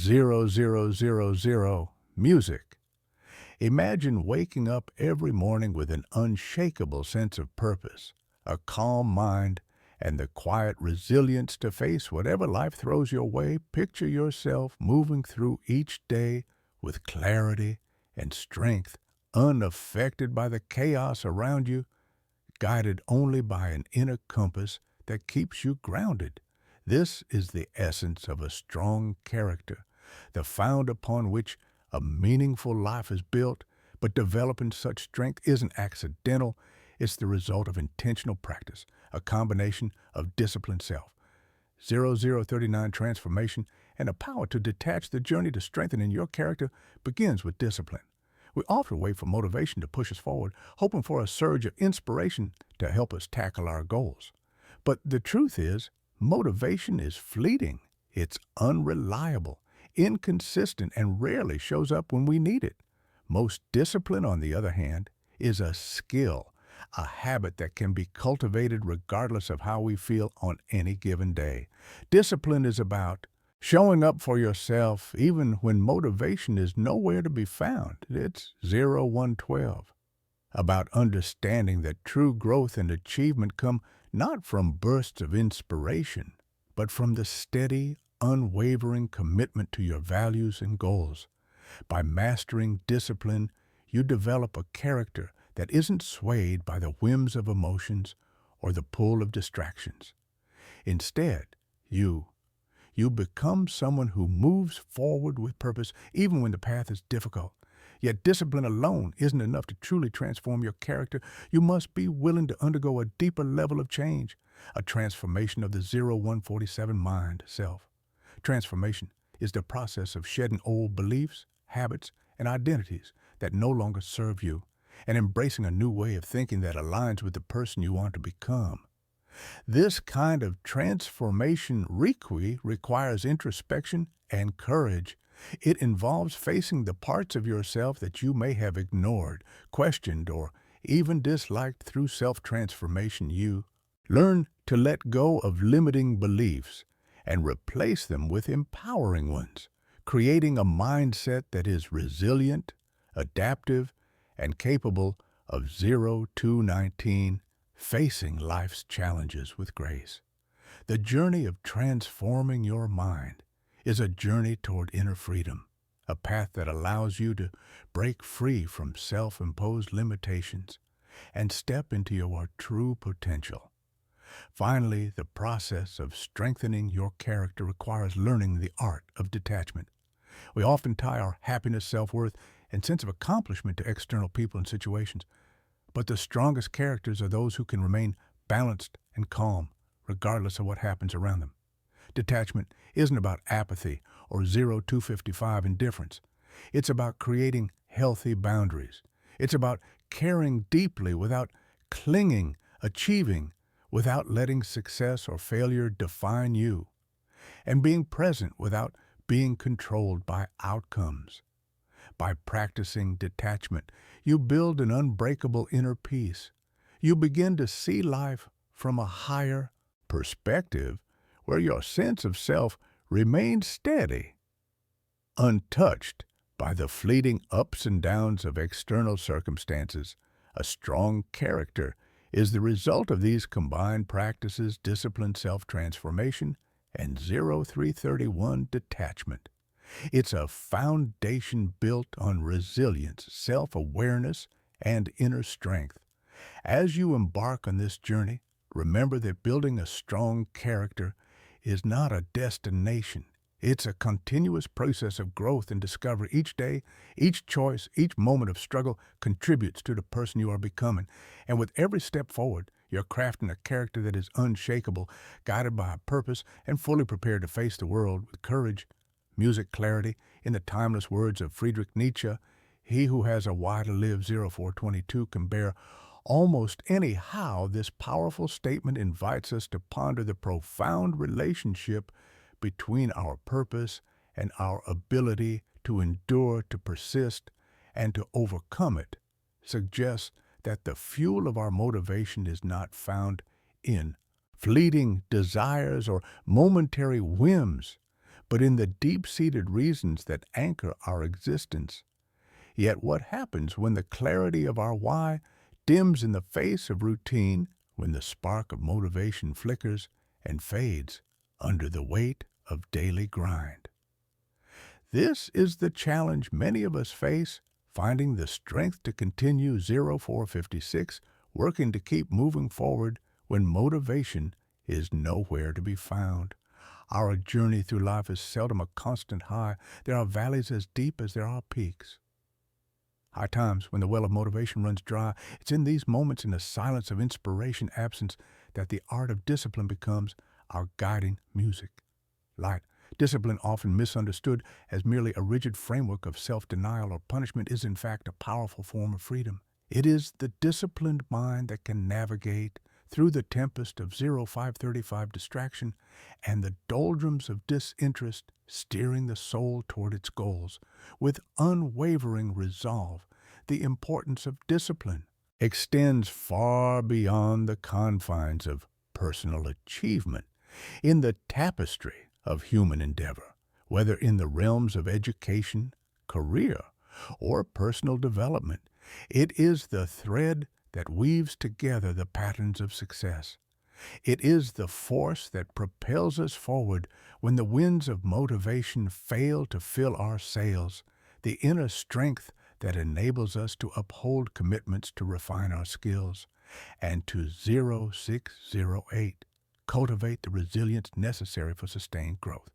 0000 music. Imagine waking up every morning with an unshakable sense of purpose, a calm mind, and the quiet resilience to face whatever life throws your way. Picture yourself moving through each day with clarity and strength, unaffected by the chaos around you, guided only by an inner compass that keeps you grounded. This is the essence of a strong character, the found upon which a meaningful life is built. But developing such strength isn't accidental. It's the result of intentional practice, a combination of disciplined self, 0039 transformation, and a power to detach. The journey to strengthening your character begins with discipline. We often wait for motivation to push us forward, hoping for a surge of inspiration to help us tackle our goals. But the truth is, motivation is fleeting. It's unreliable, inconsistent, and rarely shows up when we need it. Most discipline, on the other hand, is a skill, a habit that can be cultivated regardless of how we feel on any given day. Discipline is about showing up for yourself even when motivation is nowhere to be found. It's 0112. About understanding that true growth and achievement come not from bursts of inspiration, but from the steady, unwavering commitment to your values and goals. By mastering discipline, you develop a character that isn't swayed by the whims of emotions or the pull of distractions. Instead, you become someone who moves forward with purpose even when the path is difficult. Yet discipline alone isn't enough to truly transform your character. You must be willing to undergo a deeper level of change, a transformation of the 0147 mind self. Transformation is the process of shedding old beliefs, habits, and identities that no longer serve you, and embracing a new way of thinking that aligns with the person you want to become. This kind of transformation requires introspection and courage. It involves facing the parts of yourself that you may have ignored, questioned, or even disliked. Through self-transformation, you learn to let go of limiting beliefs and replace them with empowering ones, creating a mindset that is resilient, adaptive, and capable of 0219, facing life's challenges with grace. The journey of transforming your mind is a journey toward inner freedom, a path that allows you to break free from self-imposed limitations and step into your true potential. Finally, the process of strengthening your character requires learning the art of detachment. We often tie our happiness, self-worth, and sense of accomplishment to external people and situations, but the strongest characters are those who can remain balanced and calm, regardless of what happens around them. Detachment isn't about apathy or 0255 indifference. It's about creating healthy boundaries. It's about caring deeply without clinging, achieving without letting success or failure define you, and being present without being controlled by outcomes. By practicing detachment, you build an unbreakable inner peace. You begin to see life from a higher perspective where your sense of self remains steady, untouched by the fleeting ups and downs of external circumstances. A strong character is the result of these combined practices: discipline, self-transformation, and 0331 detachment. It's a foundation built on resilience, self-awareness, and inner strength. As you embark on this journey, remember that building a strong character is not a destination. It's a continuous process of growth and discovery. Each day, each choice, each moment of struggle contributes to the person you are becoming. And with every step forward, you're crafting a character that is unshakable, guided by a purpose, and fully prepared to face the world with courage, music, clarity. In the timeless words of Friedrich Nietzsche, he who has a why to live, 0422, can bear almost anyhow. This powerful statement invites us to ponder the profound relationship between our purpose and our ability to endure, to persist, and to overcome it. Suggests that the fuel of our motivation is not found in fleeting desires or momentary whims, but in the deep-seated reasons that anchor our existence. Yet what happens when the clarity of our why dims in the face of routine, when the spark of motivation flickers and fades under the weight of daily grind? This is the challenge many of us face, finding the strength to continue 0456, working to keep moving forward when motivation is nowhere to be found. Our journey through life is seldom a constant high. There are valleys as deep as there are peaks. High times when the well of motivation runs dry. It's in these moments, in the silence of inspiration absence, that the art of discipline becomes our guiding music. Light. Discipline, often misunderstood as merely a rigid framework of self-denial or punishment, is in fact a powerful form of freedom. It is the disciplined mind that can navigate through the tempest of 0535 distraction and the doldrums of disinterest, steering the soul toward its goals with unwavering resolve. The importance of discipline extends far beyond the confines of personal achievement. In the tapestry of human endeavor, whether in the realms of education, career, or personal development, it is the thread that weaves together the patterns of success. It is the force that propels us forward when the winds of motivation fail to fill our sails, the inner strength that enables us to uphold commitments to refine our skills, and to 0608, cultivate the resilience necessary for sustained growth.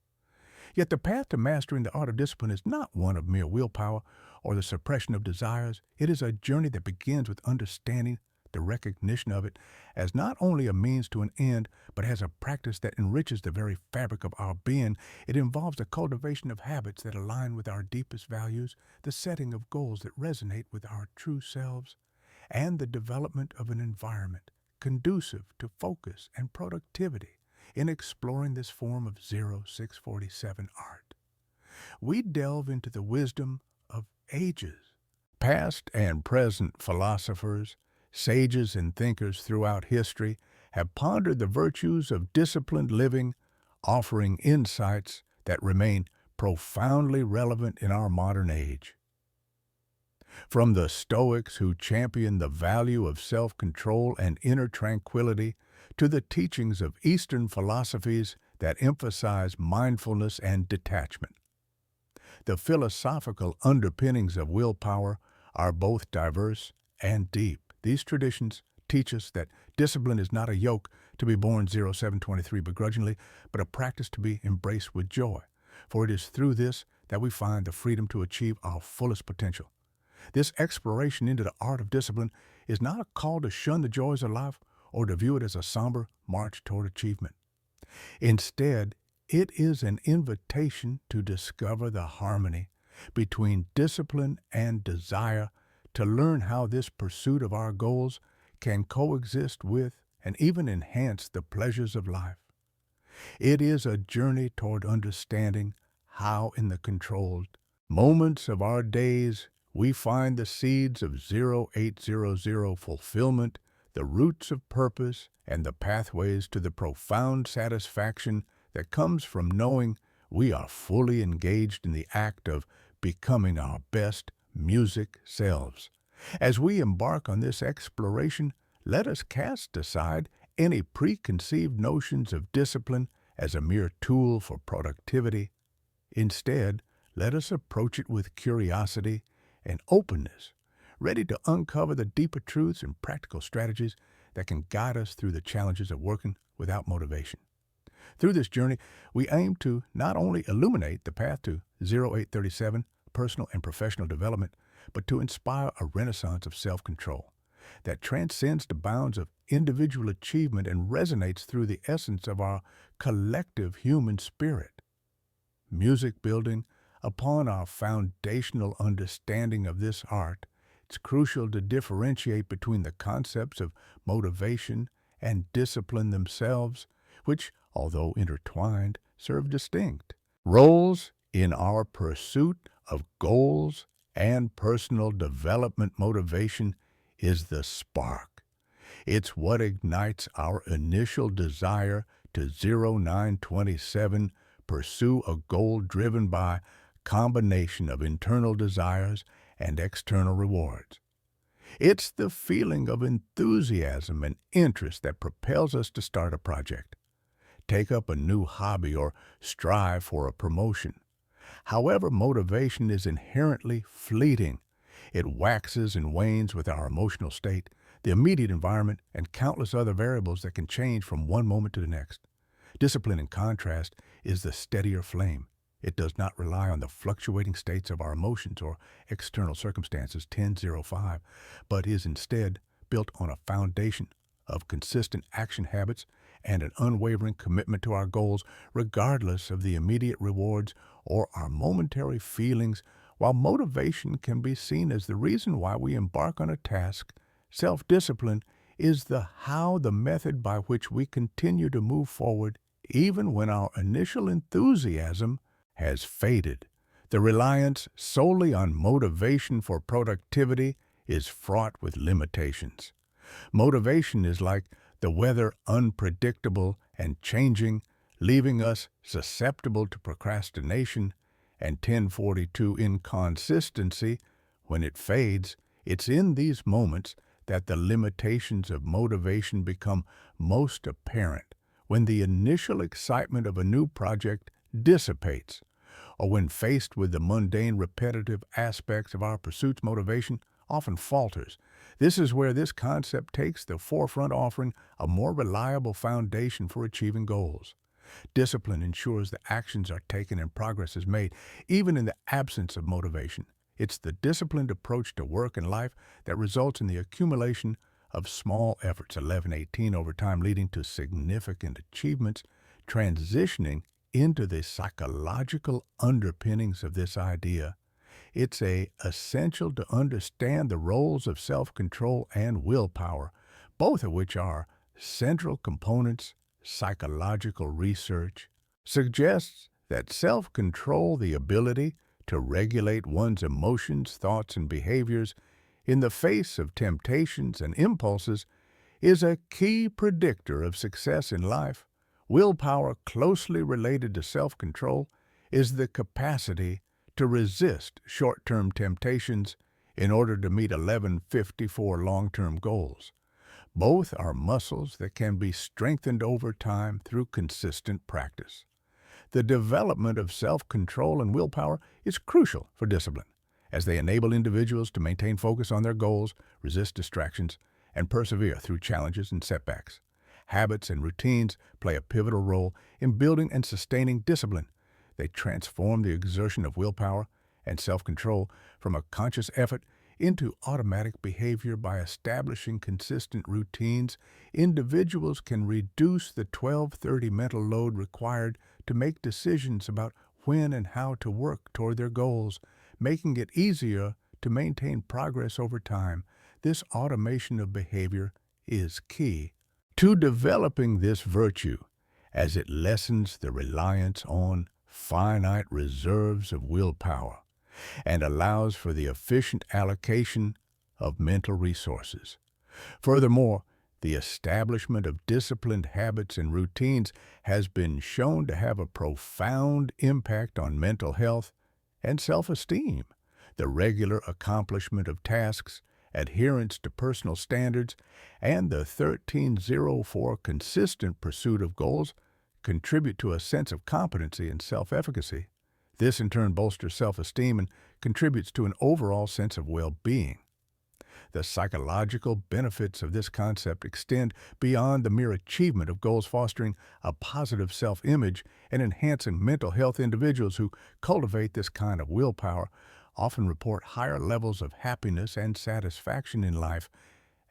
Yet the path to mastering the art of discipline is not one of mere willpower or the suppression of desires. It is a journey that begins with understanding the recognition of it as not only a means to an end, but as a practice that enriches the very fabric of our being. It involves the cultivation of habits that align with our deepest values, the setting of goals that resonate with our true selves, and the development of an environment conducive to focus and productivity. In exploring this form of 0647 art, we delve into the wisdom of ages. Past and present philosophers, sages, and thinkers throughout history have pondered the virtues of disciplined living, offering insights that remain profoundly relevant in our modern age. From the Stoics, who championed the value of self-control and inner tranquility, to the teachings of Eastern philosophies that emphasize mindfulness and detachment, the philosophical underpinnings of willpower are both diverse and deep. These traditions teach us that discipline is not a yoke to be borne 0723 begrudgingly, but a practice to be embraced with joy. For it is through this that we find the freedom to achieve our fullest potential. This exploration into the art of discipline is not a call to shun the joys of life or to view it as a somber march toward achievement. Instead, it is an invitation to discover the harmony between discipline and desire, to learn how this pursuit of our goals can coexist with and even enhance the pleasures of life. It is a journey toward understanding how, in the controlled moments of our days, we find the seeds of 0800 fulfillment, the roots of purpose, and the pathways to the profound satisfaction that comes from knowing we are fully engaged in the act of becoming our best music selves. As we embark on this exploration, let us cast aside any preconceived notions of discipline as a mere tool for productivity. Instead, let us approach it with curiosity and openness, ready to uncover the deeper truths and practical strategies that can guide us through the challenges of working without motivation. Through this journey, we aim to not only illuminate the path to 0837 personal and professional development, but to inspire a renaissance of self-control that transcends the bounds of individual achievement and resonates through the essence of our collective human spirit. Music building upon our foundational understanding of this art, it's crucial to differentiate between the concepts of motivation and discipline themselves, which, although intertwined, serve distinct roles in our pursuit of goals and personal development. Motivation is the spark. It's what ignites our initial desire to 0927 pursue a goal driven by a combination of internal desires and external rewards. It's the feeling of enthusiasm and interest that propels us to start a project, take up a new hobby, or strive for a promotion. However, motivation is inherently fleeting. It waxes and wanes with our emotional state, the immediate environment, and countless other variables that can change from one moment to the next. Discipline, in contrast, is the steadier flame. It does not rely on the fluctuating states of our emotions or external circumstances, 10-05, but is instead built on a foundation of consistent action habits and an unwavering commitment to our goals, regardless of the immediate rewards or our momentary feelings. While motivation can be seen as the reason why we embark on a task, self-discipline is the method by which we continue to move forward even when our initial enthusiasm has faded. The reliance solely on motivation for productivity is fraught with limitations. Motivation is like the weather, unpredictable and changing, leaving us susceptible to procrastination and 1042 inconsistency. When it fades, it's in these moments that the limitations of motivation become most apparent, when the initial excitement of a new project dissipates, or when faced with the mundane, repetitive aspects of our pursuits, motivation often falters. This is where this concept takes the forefront, offering a more reliable foundation for achieving goals. Discipline ensures that actions are taken and progress is made, even in the absence of motivation. It's the disciplined approach to work and life that results in the accumulation of small efforts, 11-18, over time, leading to significant achievements. Transitioning into the psychological underpinnings of this idea, it's essential to understand the roles of self-control and willpower, both of which are central components. Psychological research suggests that self-control, the ability to regulate one's emotions, thoughts, and behaviors in the face of temptations and impulses, is a key predictor of success in life. Willpower, closely related to self-control, is the capacity to resist short-term temptations in order to meet 1154 long-term goals. Both are muscles that can be strengthened over time through consistent practice. The development of self-control and willpower is crucial for discipline, as they enable individuals to maintain focus on their goals, resist distractions, and persevere through challenges and setbacks. Habits and routines play a pivotal role in building and sustaining discipline. They transform the exertion of willpower and self-control from a conscious effort into automatic behavior. By establishing consistent routines, individuals can reduce the 12-30 mental load required to make decisions about when and how to work toward their goals, making it easier to maintain progress over time. This automation of behavior is key to developing this virtue, as it lessens the reliance on finite reserves of willpower and allows for the efficient allocation of mental resources. Furthermore, the establishment of disciplined habits and routines has been shown to have a profound impact on mental health and self-esteem. The regular accomplishment of tasks, adherence to personal standards, and the 1304 consistent pursuit of goals contribute to a sense of competency and self-efficacy. This in turn bolsters self-esteem and contributes to an overall sense of well-being. The psychological benefits of this concept extend beyond the mere achievement of goals, fostering a positive self-image and enhancing mental health. Individuals who cultivate this kind of willpower often report higher levels of happiness and satisfaction in life,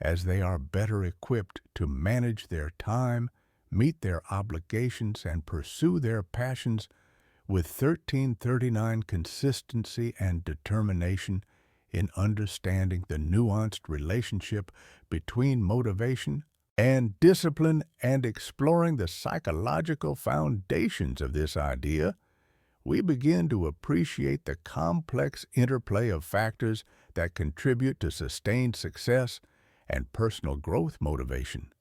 as they are better equipped to manage their time, meet their obligations, and pursue their passions. With 1339 consistency and determination in understanding the nuanced relationship between motivation and discipline and exploring the psychological foundations of this idea, we begin to appreciate the complex interplay of factors that contribute to sustained success and personal growth. Motivation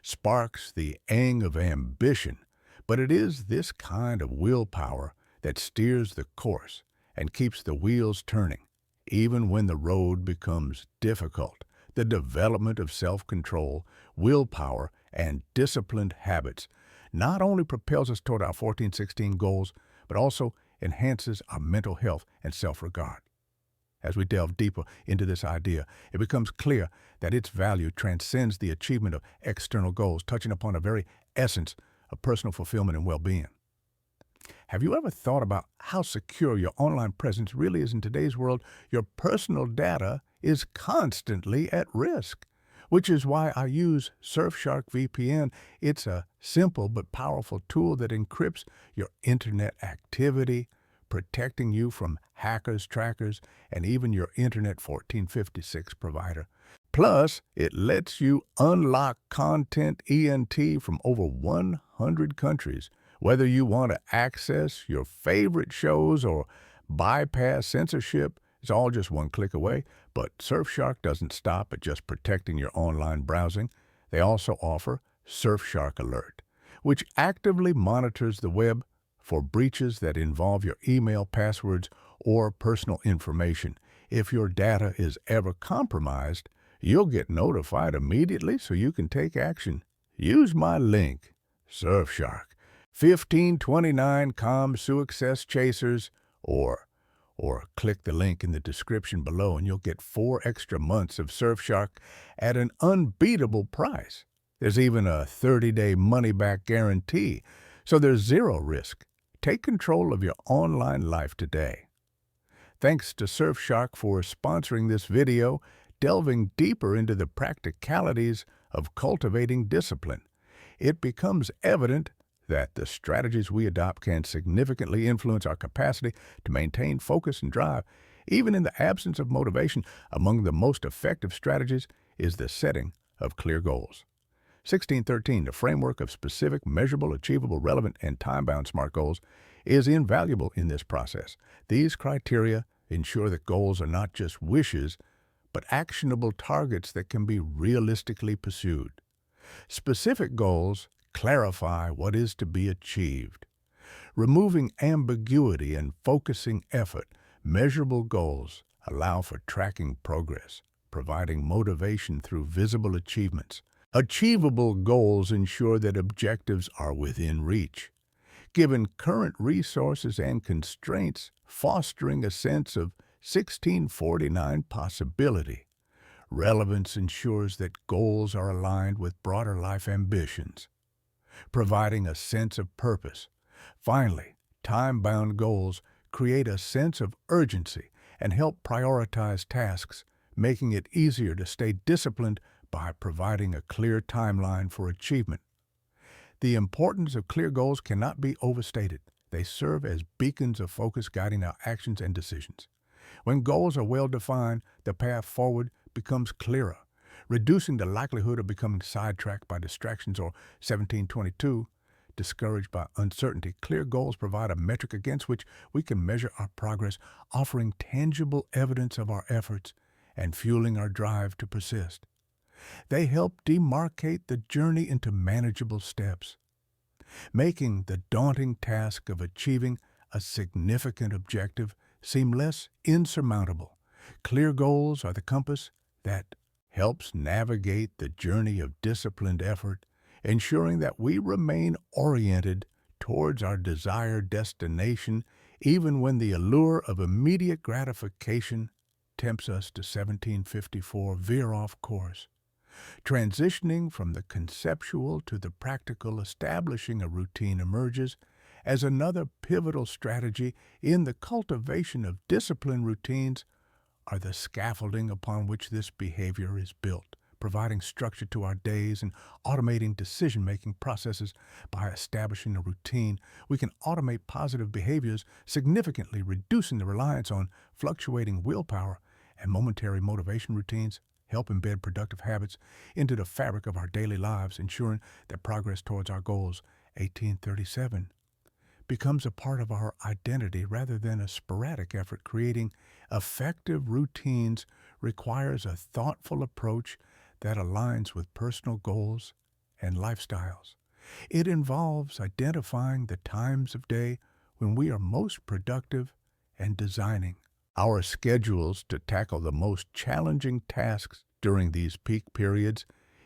sparks the ang of ambition, But it is this kind of willpower that steers the course and keeps the wheels turning, even when the road becomes difficult. The development of self-control, willpower, and disciplined habits not only propels us toward our 1416 goals, but also enhances our mental health and self-regard. As we delve deeper into this idea, it becomes clear that its value transcends the achievement of external goals, touching upon the very essence of personal fulfillment and well-being. Have you ever thought about how secure your online presence really is in today's world? Your personal data is constantly at risk, which is why I use Surfshark VPN. It's a simple but powerful tool that encrypts your internet activity, protecting you from hackers, trackers, and even your Internet 1456 provider. Plus, it lets you unlock content ENT from over 100 countries. Whether you want to access your favorite shows or bypass censorship, it's all just one click away. But Surfshark doesn't stop at just protecting your online browsing. They also offer Surfshark Alert, which actively monitors the web for breaches that involve your email passwords or personal information. If your data is ever compromised, you'll get notified immediately so you can take action. Use my link, Surfshark, 1529 Success Chasers, or click the link in the description below and you'll get 4 extra months of Surfshark at an unbeatable price. There's even a 30-day money-back guarantee, so there's zero risk. Take control of your online life today. Thanks to Surfshark for sponsoring this video, delving deeper into the practicalities of cultivating discipline. It becomes evident that the strategies we adopt can significantly influence our capacity to maintain focus and drive, even in the absence of motivation. Among the most effective strategies is the setting of clear goals. 1613, the framework of specific, measurable, achievable, relevant, and time-bound SMART goals, is invaluable in this process. These criteria ensure that goals are not just wishes, but actionable targets that can be realistically pursued. Specific goals clarify what is to be achieved, removing ambiguity and focusing effort. Measurable goals allow for tracking progress, providing motivation through visible achievements. Achievable goals ensure that objectives are within reach, given current resources and constraints, fostering a sense of 1649 possibility. Relevance ensures that goals are aligned with broader life ambitions, providing a sense of purpose. Finally, time-bound goals create a sense of urgency and help prioritize tasks, making it easier to stay disciplined by providing a clear timeline for achievement. The importance of clear goals cannot be overstated. They serve as beacons of focus guiding our actions and decisions. When goals are well defined, the path forward becomes clearer, reducing the likelihood of becoming sidetracked by distractions or 1722, discouraged by uncertainty. Clear goals provide a metric against which we can measure our progress, offering tangible evidence of our efforts and fueling our drive to persist. They help demarcate the journey into manageable steps, making the daunting task of achieving a significant objective seem less insurmountable. Clear goals are the compass that helps navigate the journey of disciplined effort, ensuring that we remain oriented towards our desired destination, even when the allure of immediate gratification tempts us to 1754 veer off course. Transitioning from the conceptual to the practical, establishing a routine emerges as another pivotal strategy in the cultivation of discipline. Routines are the scaffolding upon which this behavior is built, providing structure to our days and automating decision-making processes. By establishing a routine, we can automate positive behaviors, significantly reducing the reliance on fluctuating willpower and momentary motivation. Routines help embed productive habits into the fabric of our daily lives, ensuring that progress towards our goals, 1837, becomes a part of our identity rather than a sporadic effort. Creating effective routines requires a thoughtful approach that aligns with personal goals and lifestyles. It involves identifying the times of day when we are most productive and designing our schedules to tackle the most challenging tasks during these peak periods.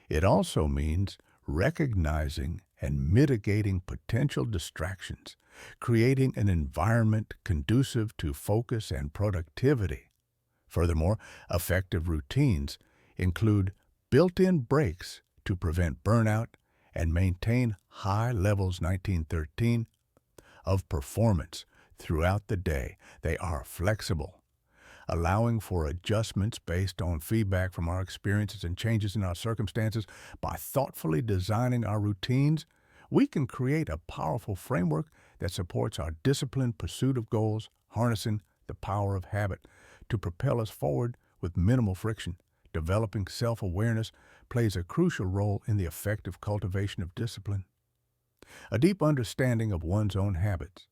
It also means recognizing and mitigating potential distractions, creating an environment conducive to focus and productivity. Furthermore, effective routines include built-in breaks to prevent burnout and maintain high levels 1913 of performance throughout the day. They are flexible, allowing for adjustments based on feedback from our experiences and changes in our circumstances. By thoughtfully designing our routines, we can create a powerful framework that supports our disciplined pursuit of goals, harnessing the power of habit to propel us forward with minimal friction. Developing self-awareness plays a crucial role in the effective cultivation of discipline. A deep understanding of one's own habits,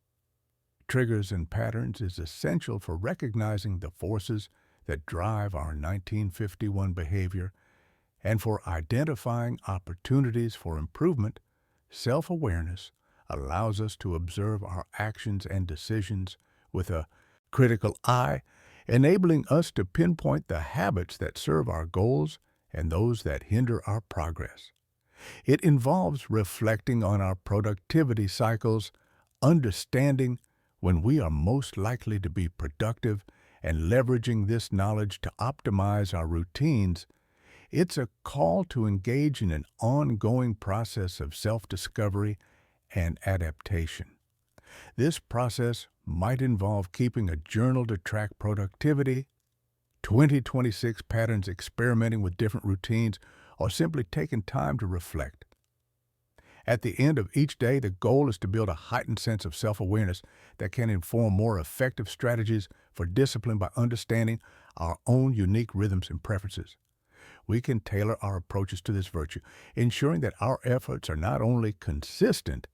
triggers, and patterns is essential for recognizing the forces that drive our 1951 behavior and for identifying opportunities for improvement. Self-awareness allows us to observe our actions and decisions with a critical eye, enabling us to pinpoint the habits that serve our goals and those that hinder our progress. It involves reflecting on our productivity cycles, understanding when we are most likely to be productive, and leveraging this knowledge to optimize our routines. It's a call to engage in an ongoing process of self-discovery and adaptation. This process might involve keeping a journal to track productivity, 2026 patterns, experimenting with different routines, or simply taking time to reflect. At the end of each day, the goal is to build a heightened sense of self-awareness that can inform more effective strategies for discipline. By understanding our own unique rhythms and preferences, we can tailor our approaches to this virtue, ensuring that our efforts are not only consistent,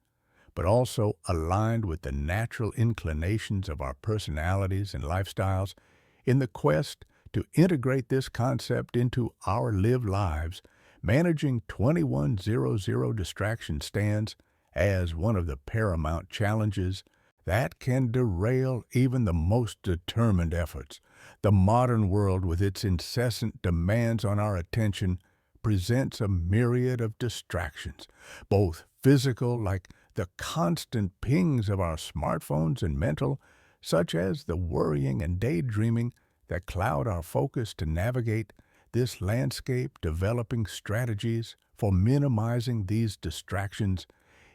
but also aligned with the natural inclinations of our personalities and lifestyles. In the quest to integrate this concept into our lived lives, managing 2100 distraction stands as one of the paramount challenges that can derail even the most determined efforts. The modern world, with its incessant demands on our attention, presents a myriad of distractions, both physical, like the constant pings of our smartphones, and mental, such as the worrying and daydreaming that cloud our focus. To navigate this landscape, developing strategies for minimizing these distractions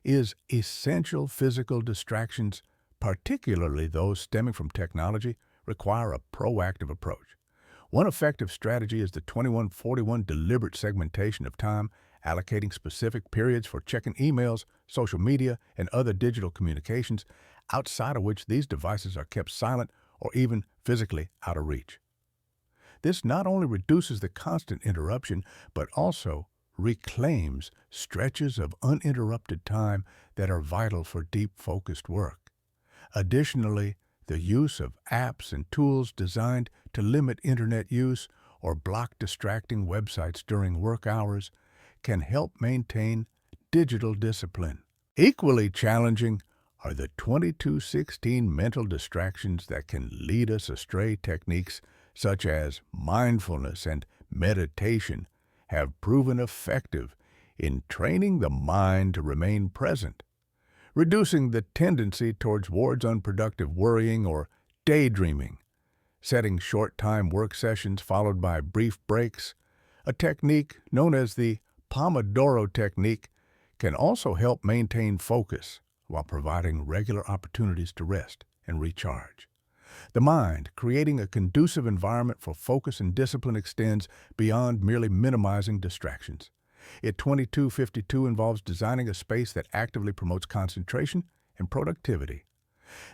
is essential. Physical distractions, particularly those stemming from technology, require a proactive approach. One effective strategy is the 2141 deliberate segmentation of time, allocating specific periods for checking emails, social media, and other digital communications, outside of which these devices are kept silent or even physically out of reach. This not only reduces the constant interruption, but also reclaims stretches of uninterrupted time that are vital for deep, focused work. Additionally, the use of apps and tools designed to limit internet use or block distracting websites during work hours can help maintain digital discipline. Equally challenging are the 2216 mental distractions that can lead us astray. Techniques such as mindfulness and meditation have proven effective in training the mind to remain present, reducing the tendency towards unproductive worrying or daydreaming. Setting short-time work sessions followed by brief breaks, a technique known as the Pomodoro technique, can also help maintain focus while providing regular opportunities to rest and recharge. The mind, creating a conducive environment for focus and discipline, extends beyond merely minimizing distractions. It 2252 involves designing a space that actively promotes concentration and productivity.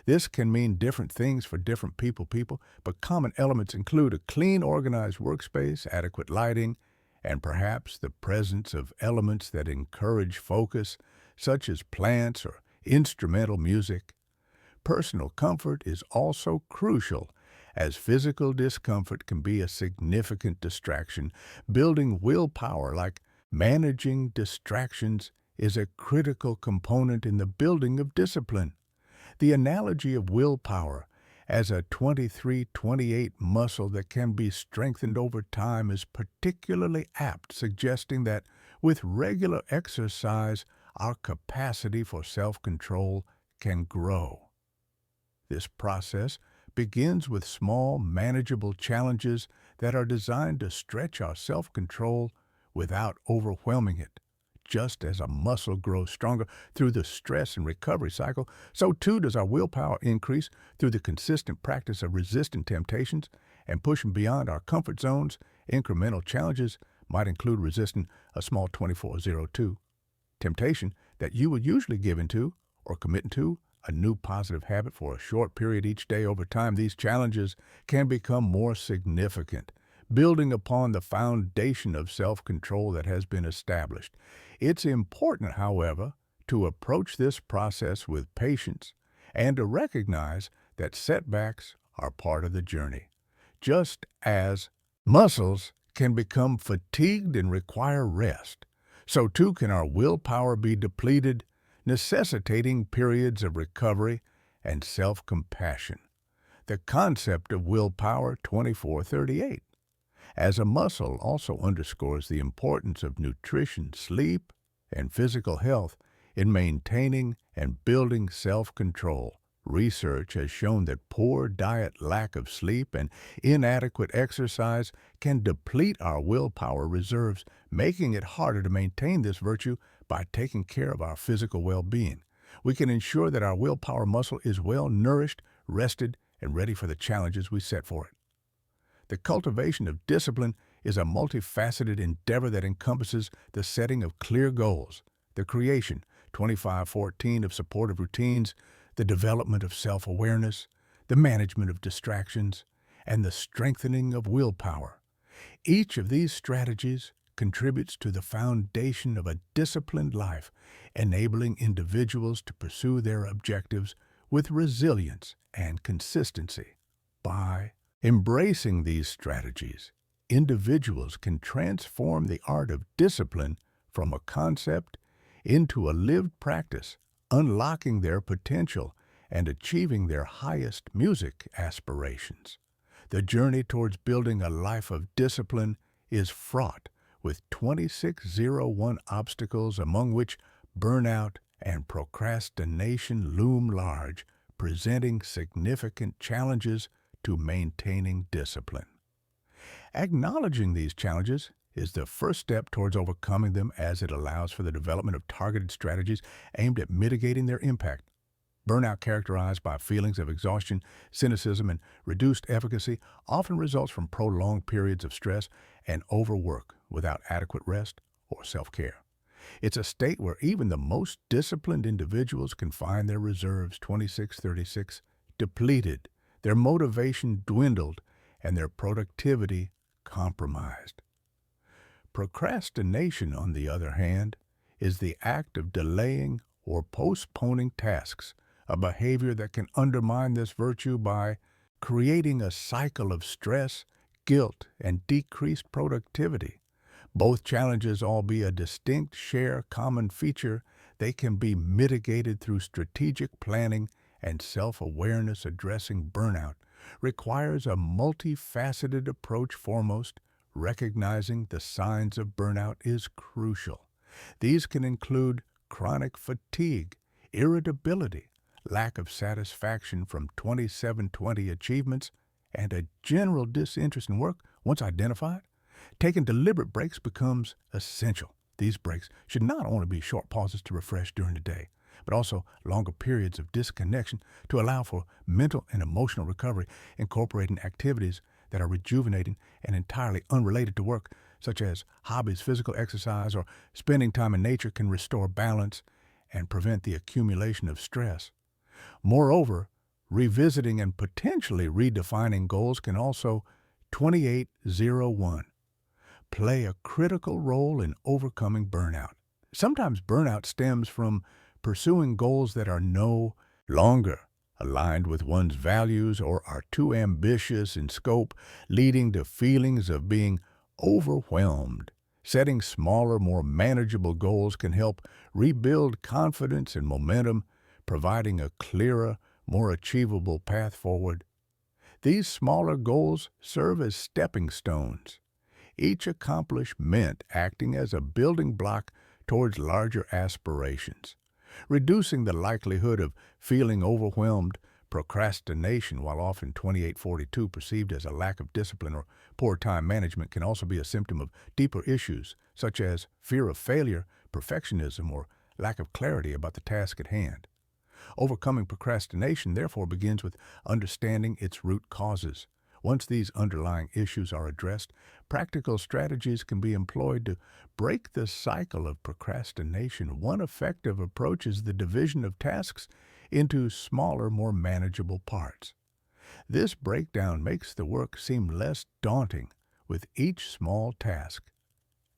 This can mean different things for different people, but common elements include a clean, organized workspace, adequate lighting, and perhaps the presence of elements that encourage focus, such as plants or instrumental music. Personal comfort is also crucial, as physical discomfort can be a significant distraction. Building willpower, like managing distractions, is a critical component in the building of discipline. The analogy of willpower as a 23-28 muscle that can be strengthened over time is particularly apt, suggesting that with regular exercise, our capacity for self-control can grow. This process begins with small, manageable challenges that are designed to stretch our self-control without overwhelming it. Just as a muscle grows stronger through the stress and recovery cycle, so too does our willpower increase through the consistent practice of resisting temptations and pushing beyond our comfort zones. Incremental challenges might include resisting a small 24-02 temptation that you would usually give into, or committing to a new positive habit for a short period each day. Over time, these challenges can become more significant, building upon the foundation of self-control that has been established. It's important, however, to approach this process with patience and to recognize that setbacks are part of the journey. Just as muscles can become fatigued and require rest, so too can our willpower be depleted, necessitating periods of recovery and self-compassion. The concept of willpower 24-38 as a muscle also underscores the importance of nutrition, sleep, and physical health in maintaining and building self-control. Research has shown that poor diet, lack of sleep, and inadequate exercise can deplete our willpower reserves, making it harder to maintain this virtue. By taking care of our physical well-being, we can ensure that our willpower muscle is well nourished, rested, and ready for the challenges we set for it. The cultivation of discipline is a multifaceted endeavor that encompasses the setting of clear goals, the creation, 25-14, of supportive routines, the development of self-awareness, the management of distractions, and the strengthening of willpower. Each of these strategies contributes to the foundation of a disciplined life, enabling individuals to pursue their objectives with resilience and consistency. By embracing these strategies, individuals can transform the art of discipline from a concept into a lived practice, unlocking their potential and achieving their highest music aspirations. The journey towards building a life of discipline is fraught with 2601 obstacles, among which burnout and procrastination loom large, presenting significant challenges to maintaining discipline. Acknowledging these challenges is the first step towards overcoming them, as it allows for the development of targeted strategies aimed at mitigating their impact. Burnout, characterized by feelings of exhaustion, cynicism, and reduced efficacy, often results from prolonged periods of stress and overwork without adequate rest or self-care. It's a state where even the most disciplined individuals can find their reserves 26-36 depleted, their motivation dwindled, and their productivity compromised. Procrastination, on the other hand, is the act of delaying or postponing tasks, a behavior that can undermine this virtue by creating a cycle of stress, guilt, and decreased productivity. Both challenges, albeit a distinct, share common feature. They can be mitigated through strategic planning and self-awareness. Addressing burnout requires a multifaceted approach. Foremost, recognizing the signs of burnout is crucial. These can include chronic fatigue, irritability, lack of satisfaction from 27-20 achievements, and a general disinterest in work. Once identified, taking deliberate breaks becomes essential. These breaks should not only be short pauses to refresh during the day, but also longer periods of disconnection to allow for mental and emotional recovery. Incorporating activities that are rejuvenating and entirely unrelated to work, such as hobbies, physical exercise, or spending time in nature, can restore balance and prevent the accumulation of stress. Moreover, revisiting and potentially redefining goals can also 2801 play a critical role in overcoming burnout. Sometimes burnout stems from pursuing goals that are no longer aligned with one's values or are too ambitious in scope, leading to feelings of being overwhelmed. Setting smaller, more manageable goals can help rebuild confidence and momentum, providing a clearer, more achievable path forward. These smaller goals serve as stepping stones, each accomplishment acting as a building block towards larger aspirations, reducing the likelihood of feeling overwhelmed. Procrastination, while often 2842 perceived as a lack of discipline or poor time management, can also be a symptom of deeper issues such as fear of failure, perfectionism, or lack of clarity about the task at hand. Overcoming procrastination, therefore, begins with understanding its root causes. Once these underlying issues are addressed, practical strategies can be employed to break the cycle of procrastination. One effective approach is the division of tasks into smaller, more manageable parts. This breakdown makes the work seem less daunting, with each small task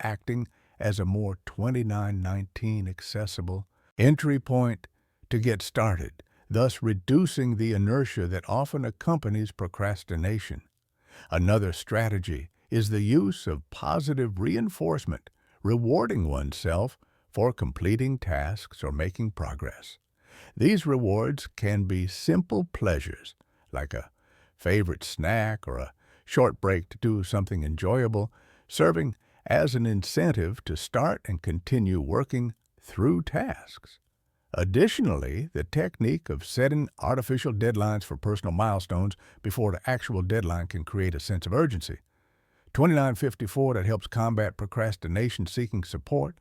acting as a more 2919 accessible entry point to get started, thus reducing the inertia that often accompanies procrastination. Another strategy is the use of positive reinforcement, rewarding oneself for completing tasks or making progress. These rewards can be simple pleasures, like a favorite snack or a short break to do something enjoyable, serving as an incentive to start and continue working through tasks. Additionally, the technique of setting artificial deadlines for personal milestones before the actual deadline can create a sense of urgency. 2954 that helps combat procrastination seeking support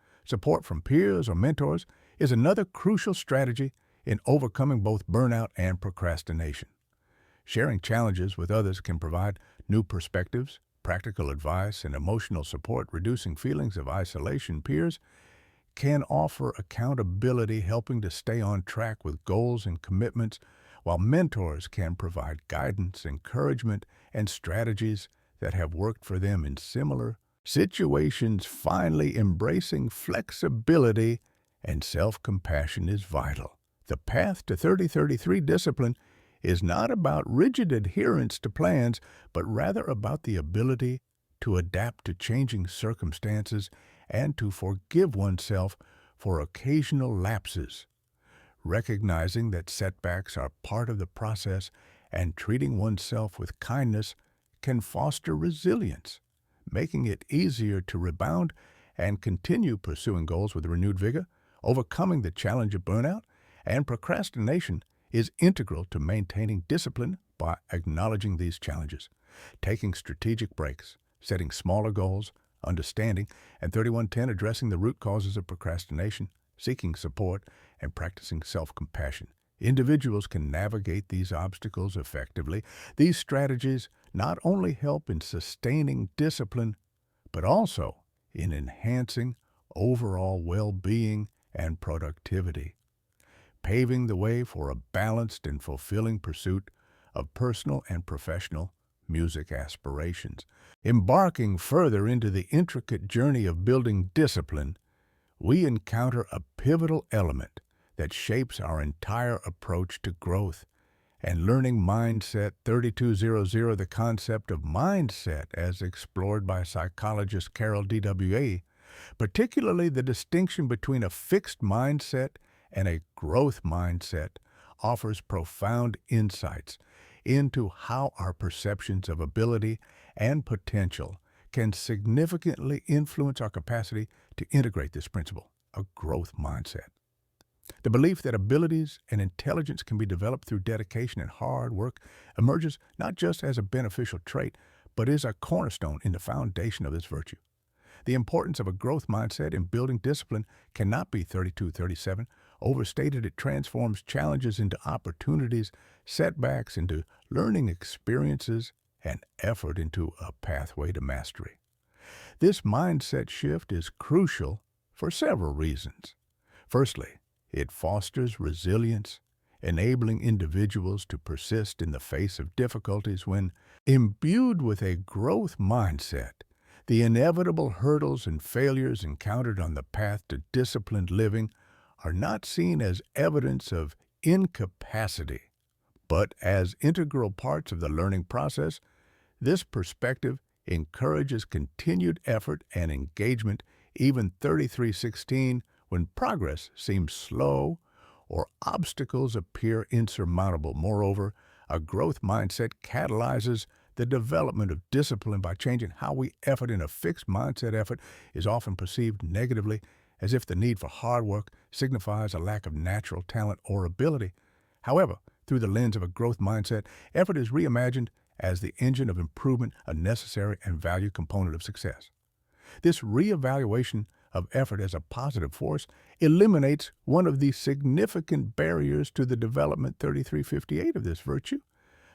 from peers or mentors, is another crucial strategy in overcoming both burnout and procrastination. Sharing challenges with others can provide new perspectives, practical advice, and emotional support, reducing feelings of isolation. Peers can offer accountability, helping to stay on track with goals and commitments, while mentors can provide guidance, encouragement, and strategies that have worked for them in similar situations. Finally, embracing flexibility and self-compassion is vital. The path to 3033 discipline is not about rigid adherence to plans, but rather about the ability to adapt to changing circumstances and to forgive oneself for occasional lapses. Recognizing that setbacks are part of the process and treating oneself with kindness can foster resilience, making it easier to rebound and continue pursuing goals with renewed vigor. Overcoming the challenge of burnout and procrastination is integral to maintaining discipline. By acknowledging these challenges, taking strategic breaks, setting smaller goals, understanding, and 3110 addressing the root causes of procrastination, seeking support, and practicing self-compassion, individuals can navigate these obstacles effectively. These strategies not only help in sustaining discipline, but also in enhancing overall well-being and productivity, paving the way for a balanced and fulfilling pursuit of personal and professional music aspirations. Embarking further into the intricate journey of building discipline, we encounter a pivotal element that shapes our entire approach to growth and learning. Mindset 3200, the concept of mindset as explored by psychologist Carl Jung, particularly the distinction between a fixed mindset and a growth mindset, offers profound insights into how our perceptions of ability and potential can significantly influence our capacity to integrate this principle, a growth mindset. The belief that abilities and intelligence can be developed through dedication and hard work emerges not just as a beneficial trait, but is a cornerstone in the foundation of this virtue. The importance of a growth mindset in building discipline cannot be 3237 overstated. It transforms challenges into opportunities, setbacks into learning experiences, and effort into a pathway to mastery. This mindset shift is crucial for several reasons. Firstly, it fosters resilience, enabling individuals to persist in the face of difficulties. When imbued with a growth mindset, the inevitable hurdles and failures encountered on the path to disciplined living are not seen as evidence of incapacity, but as integral parts of the learning process. This perspective encourages continued effort and engagement, even 3316, when progress seems slow or obstacles appear insurmountable. Moreover, a growth mindset catalyzes the development of discipline by changing how we effort. In a fixed mindset, effort is often perceived negatively, as if the need for hard work signifies a lack of natural talent or ability. However, through the lens of a growth mindset, effort is reimagined as the engine of improvement, a necessary and valued component of success. This reevaluation of effort as a positive force eliminates one of the significant barriers to the development 3358 of this virtue,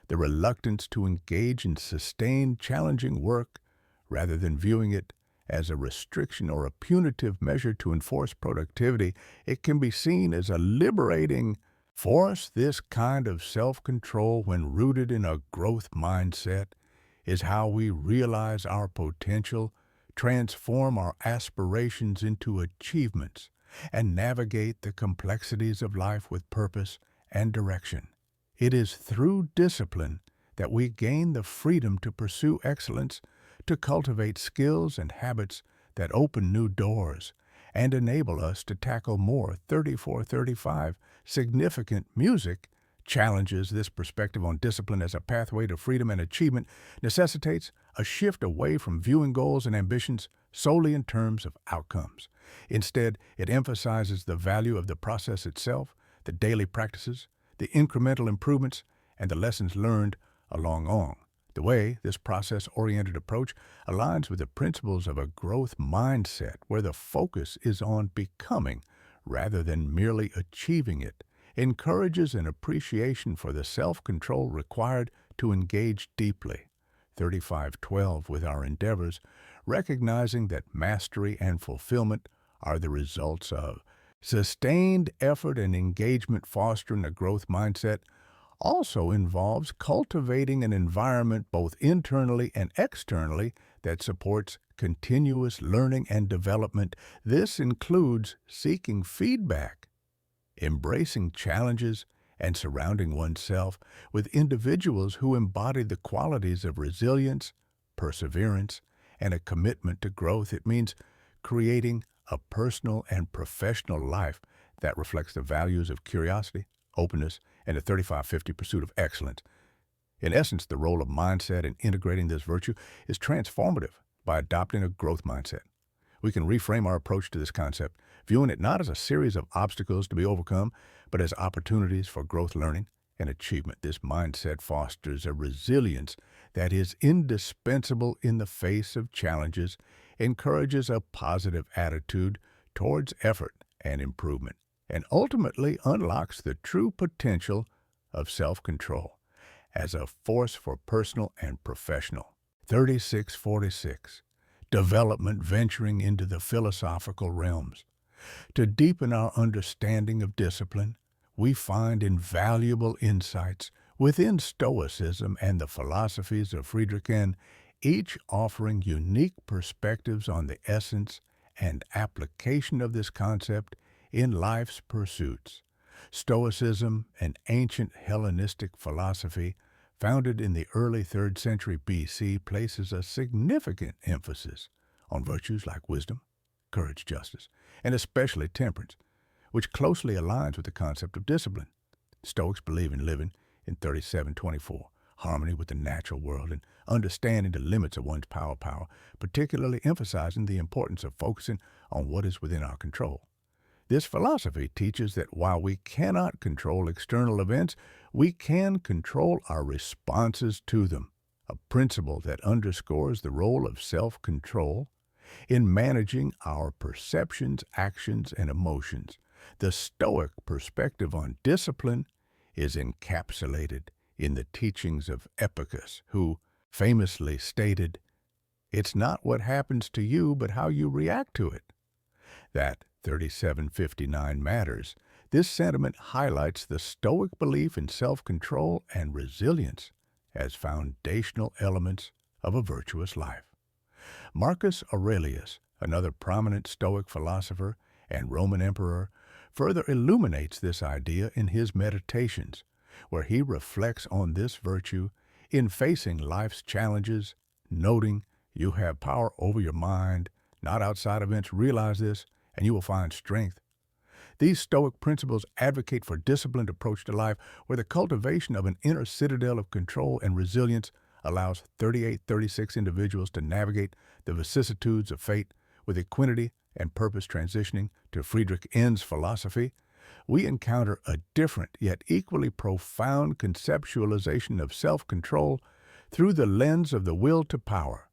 the reluctance to engage in sustained, challenging work rather than viewing it as a restriction or a punitive measure to enforce productivity. It can be seen as a liberating force. This kind of self-control, when rooted in a growth mindset, is how we realize our potential, transform our aspirations into achievements, and navigate the complexities of life with purpose and direction. It is through discipline that we gain the freedom to pursue excellence, to cultivate skills and habits that open new doors and enable us to tackle more 3435 significant music challenges. This perspective on discipline as a pathway to freedom and achievement necessitates a shift away from viewing goals and ambitions solely in terms of outcomes. Instead, it emphasizes the value of the process itself, the daily practices, the incremental improvements, and the lessons learned along. The way this process-oriented approach aligns with the principles of a growth mindset, where the focus is on becoming rather than merely achieving it, encourages an appreciation for the self-control required to engage deeply. 3512 with our endeavors, recognizing that mastery and fulfillment are the results of sustained effort and engagement. Fostering a growth mindset also involves cultivating an environment both internally and externally that supports continuous learning and development. This includes seeking feedback, embracing challenges, and surrounding oneself with individuals who embody the qualities of resilience, perseverance, and a commitment to growth. It means creating a personal and professional life that reflects the values of curiosity, openness, and the 3550 pursuit of excellence. In essence, the role of mindset in integrating this virtue is transformative. By adopting a growth mindset, we can reframe our approach to this concept, viewing it not as a series of obstacles to be overcome, but as opportunities for growth, learning, and achievement. This mindset fosters a resilience that is indispensable in the face of challenges, encourages a positive attitude towards effort and improvement, and ultimately unlocks the true potential of self-control as a force for personal and professional. 3646. Development, venturing into the philosophical realms. To deepen our understanding of discipline, we find invaluable insights within Stoicism and the philosophies of Friedrichsen, each offering unique perspectives on the essence and application of this concept in life's pursuits. Stoicism, an ancient Hellenistic philosophy founded in the early 3rd century BC, places a significant emphasis on virtues like wisdom, courage, justice, and especially temperance, which closely aligns with the concept of discipline. Stoics believe in living in 3724, harmony with the natural world, and understanding the limits of one's power, particularly emphasizing the importance of focusing on what is within our control. This philosophy teaches that while we cannot control external events, we can control our responses to them, a principle that underscores the role of self-control in managing our perceptions, actions, and emotions. The Stoic perspective on discipline is encapsulated in the teachings of Epicurus, who famously stated, "It's not what happens to you, but how you react to it." That 3759 matters. This sentiment highlights the Stoic belief in self-control and resilience as foundational elements of a virtuous life. Marcus Aurelius, another prominent Stoic philosopher and Roman emperor, further illuminates this idea in his Meditations, where he reflects on this virtue in facing life's challenges, noting, You have power over your mind, not outside events. Realize this, and you will find strength. These Stoic principles advocate for a disciplined approach to life where the cultivation of an inner citadel of control and resilience allows 3836 individuals to navigate the vicissitudes of fate with equanimity and purpose. Transitioning to Friedrich N's philosophy, we encounter a different yet equally profound conceptualization of self-control through the lens of the will to power.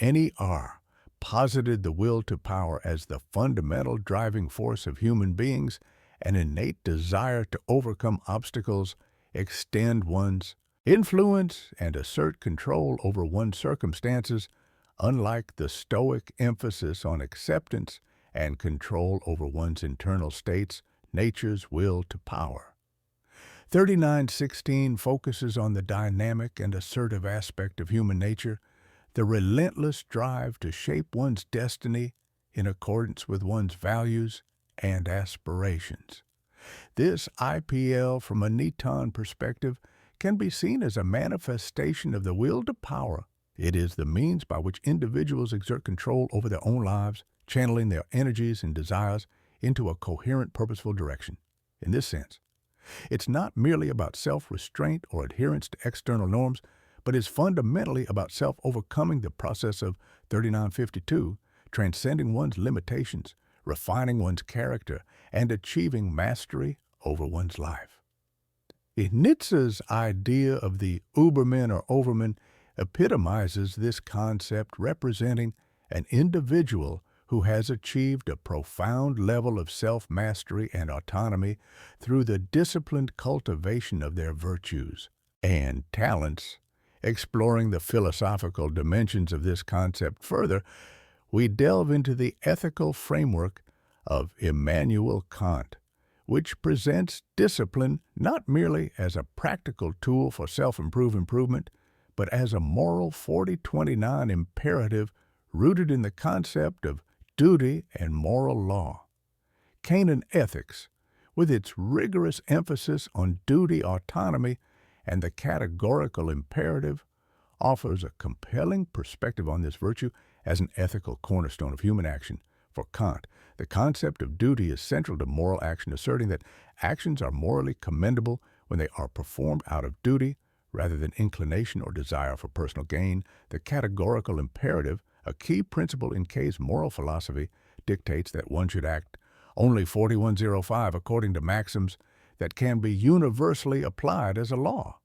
NER posited the will to power as the fundamental driving force of human beings, an innate desire to overcome obstacles, extend one's influence, and assert control over one's circumstances, unlike the Stoic emphasis on acceptance and control over one's internal states, nature's will to power. 3916 focuses on the dynamic and assertive aspect of human nature, the relentless drive to shape one's destiny in accordance with one's values and aspirations. This IPL, from a Niton perspective, can be seen as a manifestation of the will to power. It is the means by which individuals exert control over their own lives, channeling their energies and desires into a coherent, purposeful direction. In this sense, it's not merely about self-restraint or adherence to external norms, but is fundamentally about self-overcoming the process of 3952, transcending one's limitations, refining one's character, and achieving mastery over one's life. Nietzsche's idea of the Uberman or Overman epitomizes this concept, representing an individual who has achieved a profound level of self-mastery and autonomy through the disciplined cultivation of their virtues and talents. Exploring the philosophical dimensions of this concept further, we delve into the ethical framework of Immanuel Kant, which presents discipline not merely as a practical tool for self-improvement, but as a moral 4029 imperative rooted in the concept of duty and moral law. Canaan ethics, with its rigorous emphasis on duty, autonomy, and the categorical imperative, offers a compelling perspective on this virtue as an ethical cornerstone of human action. For Kant, the concept of duty is central to moral action, asserting that actions are morally commendable when they are performed out of duty rather than inclination or desire for personal gain. The categorical imperative, a key principle in K's moral philosophy, dictates that one should act only 4105 according to maxims that can be universally applied as a law.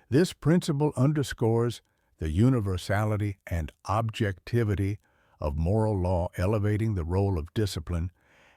This principle underscores the universality and objectivity of moral law, elevating the role of discipline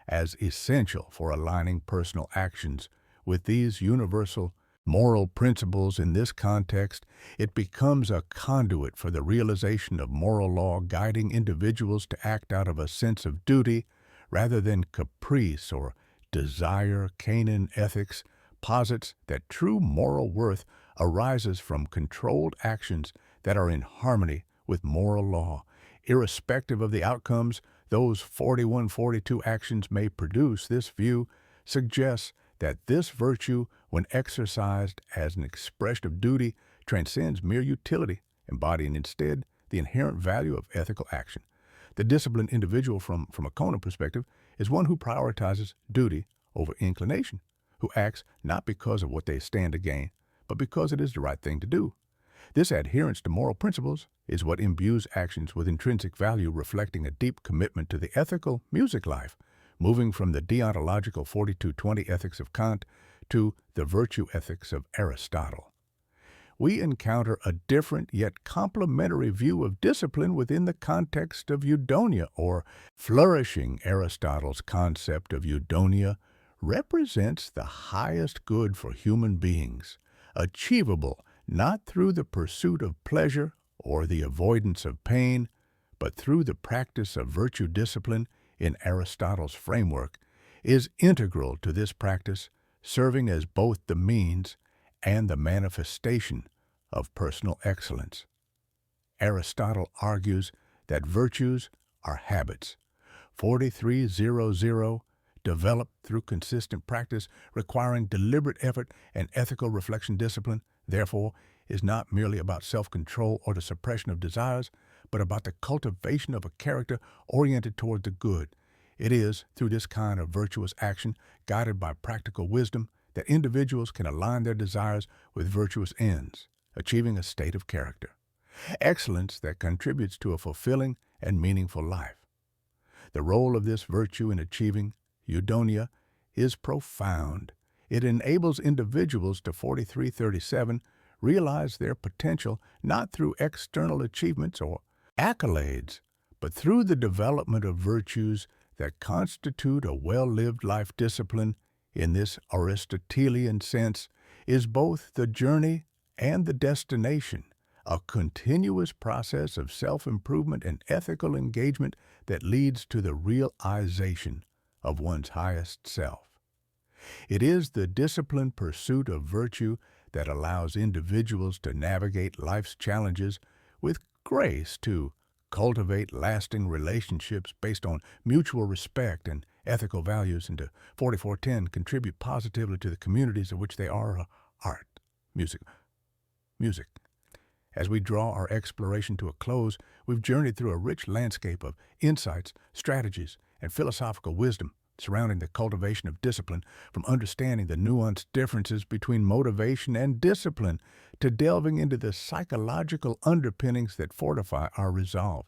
as essential for aligning personal actions with these universal moral principles. In this context, it becomes a conduit for the realization of moral law, guiding individuals to act out of a sense of duty rather than caprice or desire. Canaan ethics posits that true moral worth arises from controlled actions that are in harmony with moral law, irrespective of the outcomes those 4142 actions may produce. This view suggests that this virtue, when exercised as an expression of duty, transcends mere utility, embodying instead the inherent value of ethical action. The disciplined individual, from a Conan perspective, is one who prioritizes duty over inclination, who acts not because of what they stand to gain, but because it is the right thing to do. This adherence to moral principles is what imbues actions with intrinsic value, reflecting a deep commitment to the ethical music life, moving from the deontological 4220 ethics of Kant to the virtue ethics of Aristotle. We encounter a different yet complementary view of discipline within the context of eudonia, or flourishing. Aristotle's concept of eudonia represents the highest good for human beings, achievable not through the pursuit of pleasure or the avoidance of pain, but through the practice of virtue. Discipline, in Aristotle's framework, is integral to this practice, serving as both the means and the manifestation of personal excellence. Aristotle argues that virtues are habits, 4300, developed through consistent practice, requiring deliberate effort and ethical reflection. Discipline, therefore, is not merely about self-control or the suppression of desires, but about the cultivation of a character oriented toward the good. It is through this kind of virtuous action, guided by practical wisdom, that individuals can align their desires with virtuous ends, achieving a state of character. Excellence that contributes to a fulfilling and meaningful life. The role of this virtue in achieving eudaimonia is profound. It enables individuals to 4337 realize their potential not through external achievements or accolades, but through the development of virtues that constitute a well-lived life. Discipline, in this Aristotelian sense, is both the journey and the destination, a continuous process of self-improvement and ethical engagement that leads to the realization of one's highest self. It is the disciplined pursuit of virtue that allows individuals to navigate life's challenges with grace, to cultivate lasting relationships based on mutual respect and ethical values, and to 4410 contribute positively to the communities of which they are. Art, music. As we draw our exploration to a close, we've journeyed through a rich landscape of insights, strategies, and philosophical wisdom surrounding the cultivation of discipline, from understanding the nuanced differences between motivation and discipline to delving into the psychological underpinnings that fortify our resolve.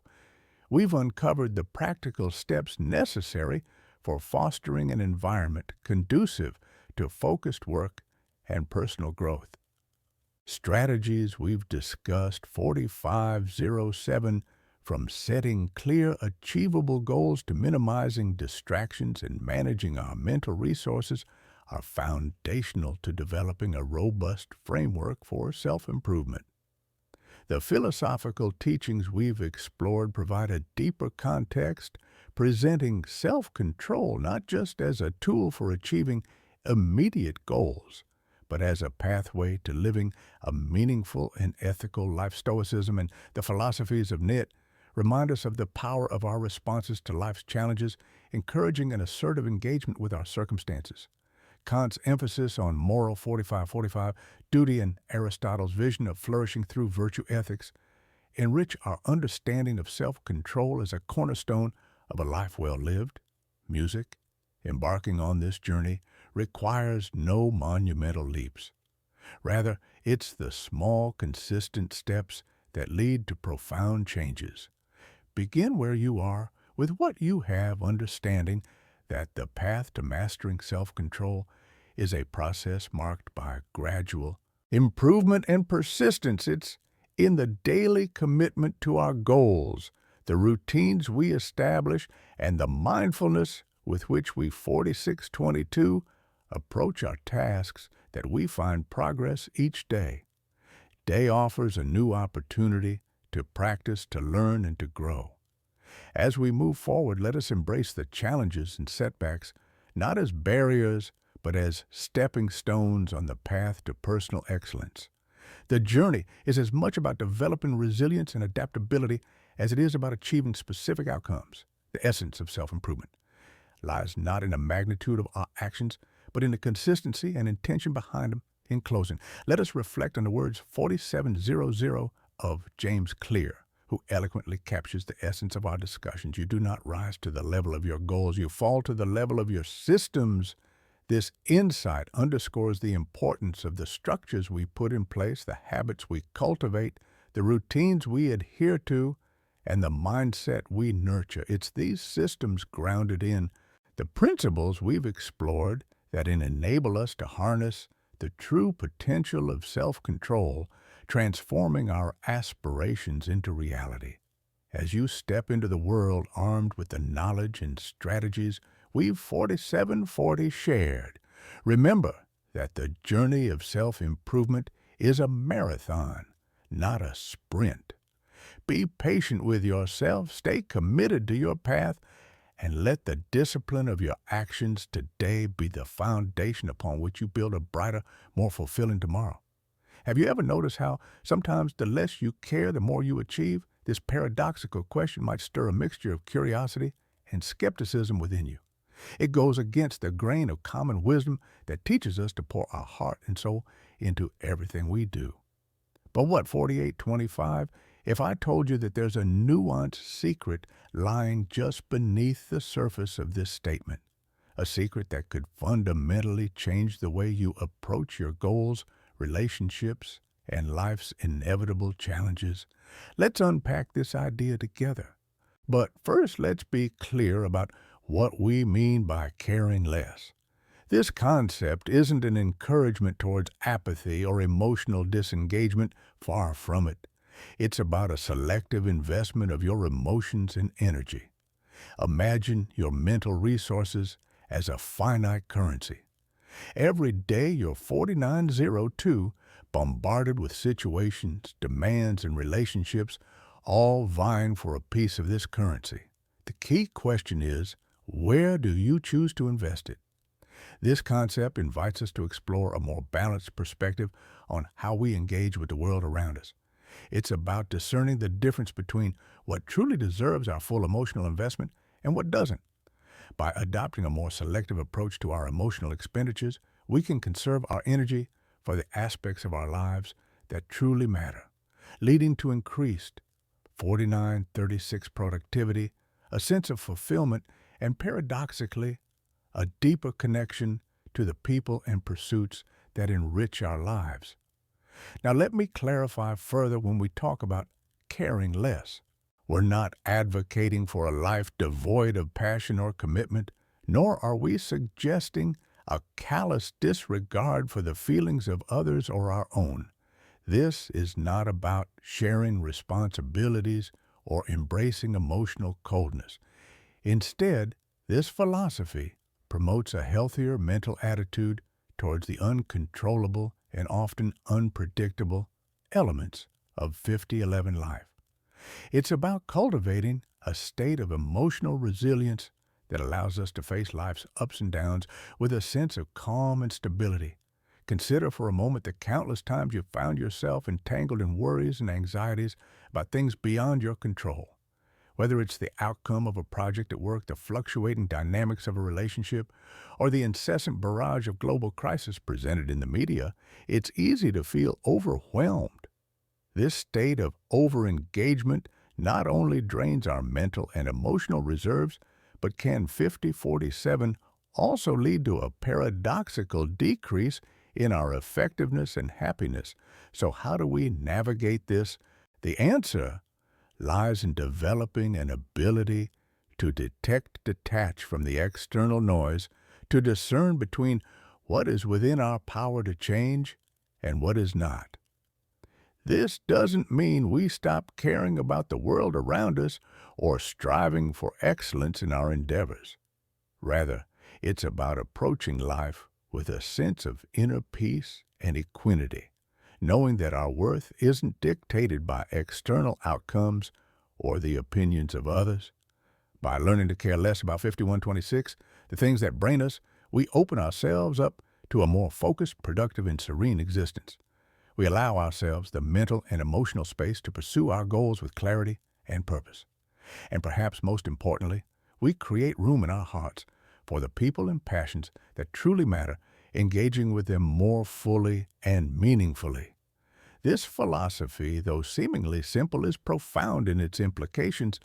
We've uncovered the practical steps necessary for fostering an environment conducive to focused work and personal growth. Strategies we've discussed 4507, from setting clear, achievable goals to minimizing distractions and managing our mental resources, are foundational to developing a robust framework for self-improvement. The philosophical teachings we've explored provide a deeper context, presenting self-control not just as a tool for achieving immediate goals, but as a pathway to living a meaningful and ethical life. Stoicism and the philosophies of Nietzsche remind us of the power of our responses to life's challenges, encouraging an assertive engagement with our circumstances. Kant's emphasis on moral 4545, duty, and Aristotle's vision of flourishing through virtue ethics enrich our understanding of self-control as a cornerstone of a life well lived. Music, embarking on this journey, requires no monumental leaps. Rather, it's the small, consistent steps that lead to profound changes. Begin where you are, with what you have, understanding that the path to mastering self-control is a process marked by gradual improvement and persistence. It's in the daily commitment to our goals, the routines we establish, and the mindfulness with which we 4622 approach our tasks that we find progress each day. Day offers a new opportunity to practice, to learn, and to grow. As we move forward, let us embrace the challenges and setbacks not as barriers, but as stepping stones on the path to personal excellence. The journey is as much about developing resilience and adaptability as it is about achieving specific outcomes. The essence of self-improvement lies not in the magnitude of our actions, but in the consistency and intention behind them. In closing, let us reflect on the words 4700 of James Clear, who eloquently captures the essence of our discussions. You do not rise to the level of your goals, you fall to the level of your systems. This insight underscores the importance of the structures we put in place, the habits we cultivate, the routines we adhere to, and the mindset we nurture. It's these systems grounded in the principles we've explored that enable us to harness the true potential of self-control, transforming our aspirations into reality. As you step into the world armed with the knowledge and strategies we've 4740 shared, remember that the journey of self-improvement is a marathon, not a sprint. Be patient with yourself, stay committed to your path, and let the discipline of your actions today be the foundation upon which you build a brighter, more fulfilling tomorrow. Have you ever noticed how sometimes the less you care, the more you achieve? This paradoxical question might stir a mixture of curiosity and skepticism within you. It goes against the grain of common wisdom that teaches us to pour our heart and soul into everything we do. For what, 48.25? If I told you that there's a nuanced secret lying just beneath the surface of this statement, a secret that could fundamentally change the way you approach your goals, relationships, and life's inevitable challenges, let's unpack this idea together. But first, let's be clear about what we mean by caring less. This concept isn't an encouragement towards apathy or emotional disengagement, far from it. It's about a selective investment of your emotions and energy. Imagine your mental resources as a finite currency. Every day you're 4902, bombarded with situations, demands, and relationships, all vying for a piece of this currency. The key question is, where do you choose to invest it? This concept invites us to explore a more balanced perspective on how we engage with the world around us. It's about discerning the difference between what truly deserves our full emotional investment and what doesn't. By adopting a more selective approach to our emotional expenditures, we can conserve our energy for the aspects of our lives that truly matter, leading to increased 49-36 productivity, a sense of fulfillment, and paradoxically, a deeper connection to the people and pursuits that enrich our lives. Now, let me clarify further when we talk about caring less. We're not advocating for a life devoid of passion or commitment, nor are we suggesting a callous disregard for the feelings of others or our own. This is not about sharing responsibilities or embracing emotional coldness. Instead, this philosophy promotes a healthier mental attitude towards the uncontrollable and often unpredictable elements of 5011 life. It's about cultivating a state of emotional resilience that allows us to face life's ups and downs with a sense of calm and stability. Consider for a moment the countless times you've found yourself entangled in worries and anxieties about things beyond your control. Whether it's the outcome of a project at work, the fluctuating dynamics of a relationship, or the incessant barrage of global crisis presented in the media, it's easy to feel overwhelmed. This state of overengagement not only drains our mental and emotional reserves, but can 50-47 also lead to a paradoxical decrease in our effectiveness and happiness. So how do we navigate this? The answer lies in developing an ability to detach from the external noise, to discern between what is within our power to change and what is not. This doesn't mean we stop caring about the world around us or striving for excellence in our endeavors. Rather, it's about approaching life with a sense of inner peace and equanimity, knowing that our worth isn't dictated by external outcomes or the opinions of others. By learning to care less about 5126, the things that brain us, we open ourselves up to a more focused, productive, and serene existence. We allow ourselves the mental and emotional space to pursue our goals with clarity and purpose. And perhaps most importantly, we create room in our hearts for the people and passions that truly matter, engaging with them more fully and meaningfully. This philosophy, though seemingly simple, is profound in its implications.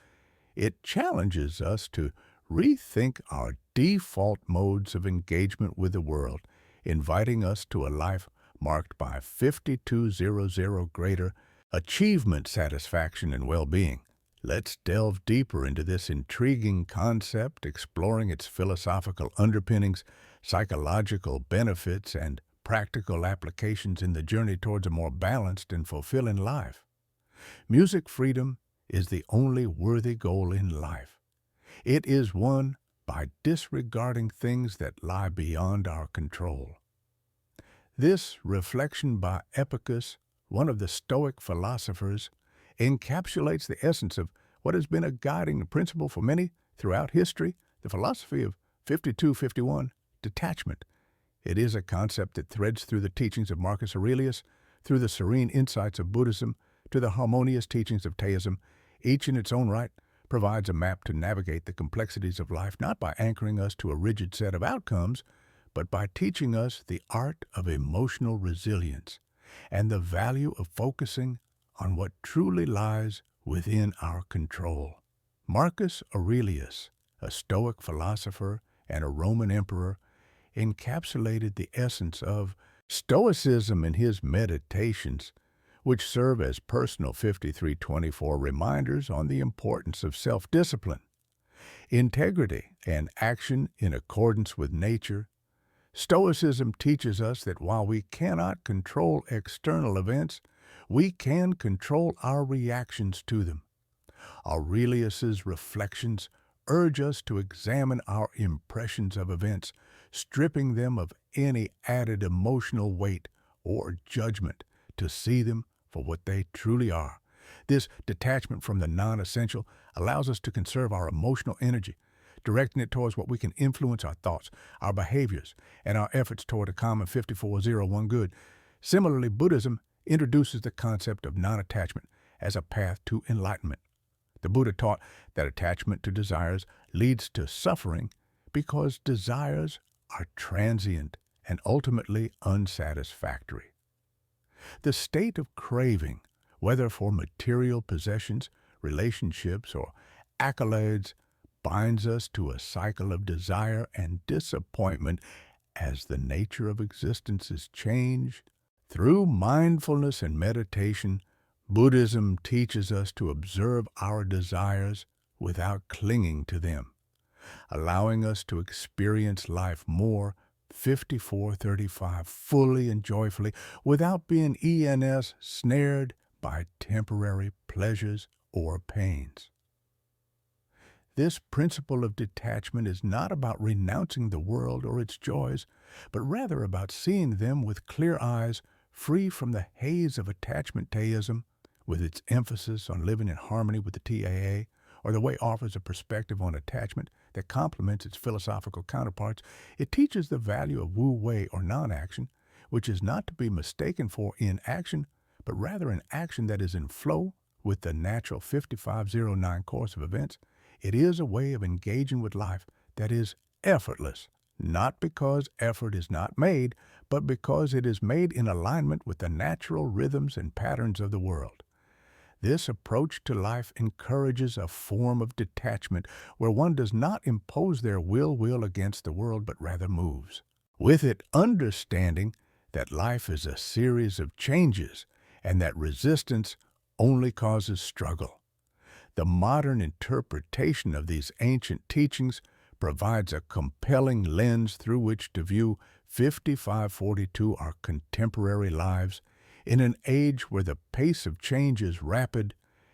It challenges us to rethink our default modes of engagement with the world, inviting us to a life marked by 5200 greater achievement, satisfaction, and well-being. Let's delve deeper into this intriguing concept, exploring its philosophical underpinnings, psychological benefits, and practical applications in the journey towards a more balanced and fulfilling life. Music freedom is the only worthy goal in life. It is won by disregarding things that lie beyond our control. This reflection by Epicurus, one of the Stoic philosophers, encapsulates the essence of what has been a guiding principle for many throughout history, the philosophy of 52-51, detachment. It is a concept that threads through the teachings of Marcus Aurelius, through the serene insights of Buddhism, to the harmonious teachings of Taoism. Each in its own right provides a map to navigate the complexities of life, not by anchoring us to a rigid set of outcomes, but by teaching us the art of emotional resilience. and the value of focusing on what truly lies within our control. Marcus Aurelius, a Stoic philosopher and a Roman emperor, encapsulated the essence of Stoicism in his meditations, which serve as personal 5324 reminders on the importance of self-discipline, integrity, and action in accordance with nature. Stoicism teaches us that while we cannot control external events, we can control our reactions to them. Aurelius's reflections urge us to examine our impressions of events, stripping them of any added emotional weight or judgment, to see them for what they truly are. This detachment from the non-essential allows us to conserve our emotional energy, directing it towards what we can influence: our thoughts, our behaviors, and our efforts toward a common 5401 good. Similarly, Buddhism introduces the concept of non-attachment as a path to enlightenment. The Buddha taught that attachment to desires leads to suffering because desires are transient and ultimately unsatisfactory. The state of craving, whether for material possessions, relationships, or accolades, binds us to a cycle of desire and disappointment as the nature of existence is changed. Through mindfulness and meditation, Buddhism teaches us to observe our desires without clinging to them, allowing us to experience life more 5435 fully and joyfully without being snared by temporary pleasures or pains. This principle of detachment is not about renouncing the world or its joys, but rather about seeing them with clear eyes, free from the haze of attachment theism, with its emphasis on living in harmony with the TAA, or the way offers a perspective on attachment that complements its philosophical counterparts. It teaches the value of wu-wei, or non-action, which is not to be mistaken for inaction, but rather an action that is in flow with the natural 5509 course of events. It is a way of engaging with life that is effortless, not because effort is not made, but because it is made in alignment with the natural rhythms and patterns of the world. This approach to life encourages a form of detachment where one does not impose their will against the world, but rather moves with it, understanding that life is a series of changes and that resistance only causes struggle. The modern interpretation of these ancient teachings provides a compelling lens through which to view 5542, our contemporary lives, in an age where the pace of change is rapid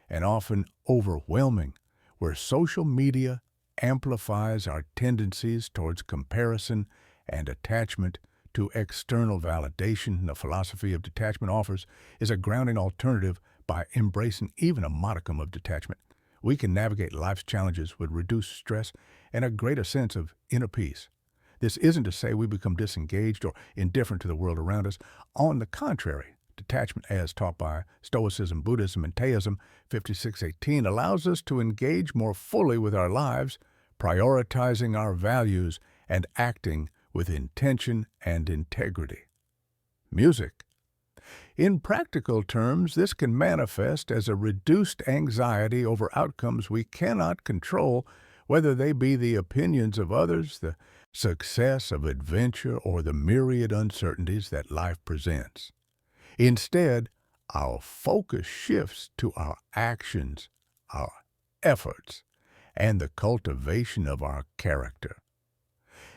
and often overwhelming, where social media amplifies our tendencies towards comparison and attachment to external validation. The philosophy of detachment offers is a grounding alternative. By embracing even a modicum of detachment, we can navigate life's challenges with reduced stress and a greater sense of inner peace. This isn't to say we become disengaged or indifferent to the world around us. On the contrary, detachment, as taught by Stoicism, Buddhism, and Taoism 5618, allows us to engage more fully with our lives, prioritizing our values and acting with intention and integrity. Music. In practical terms, this can manifest as a reduced anxiety over outcomes we cannot control, whether they be the opinions of others, the success of adventure, or the myriad uncertainties that life presents. Instead, our focus shifts to our actions, our efforts, and the cultivation of our character.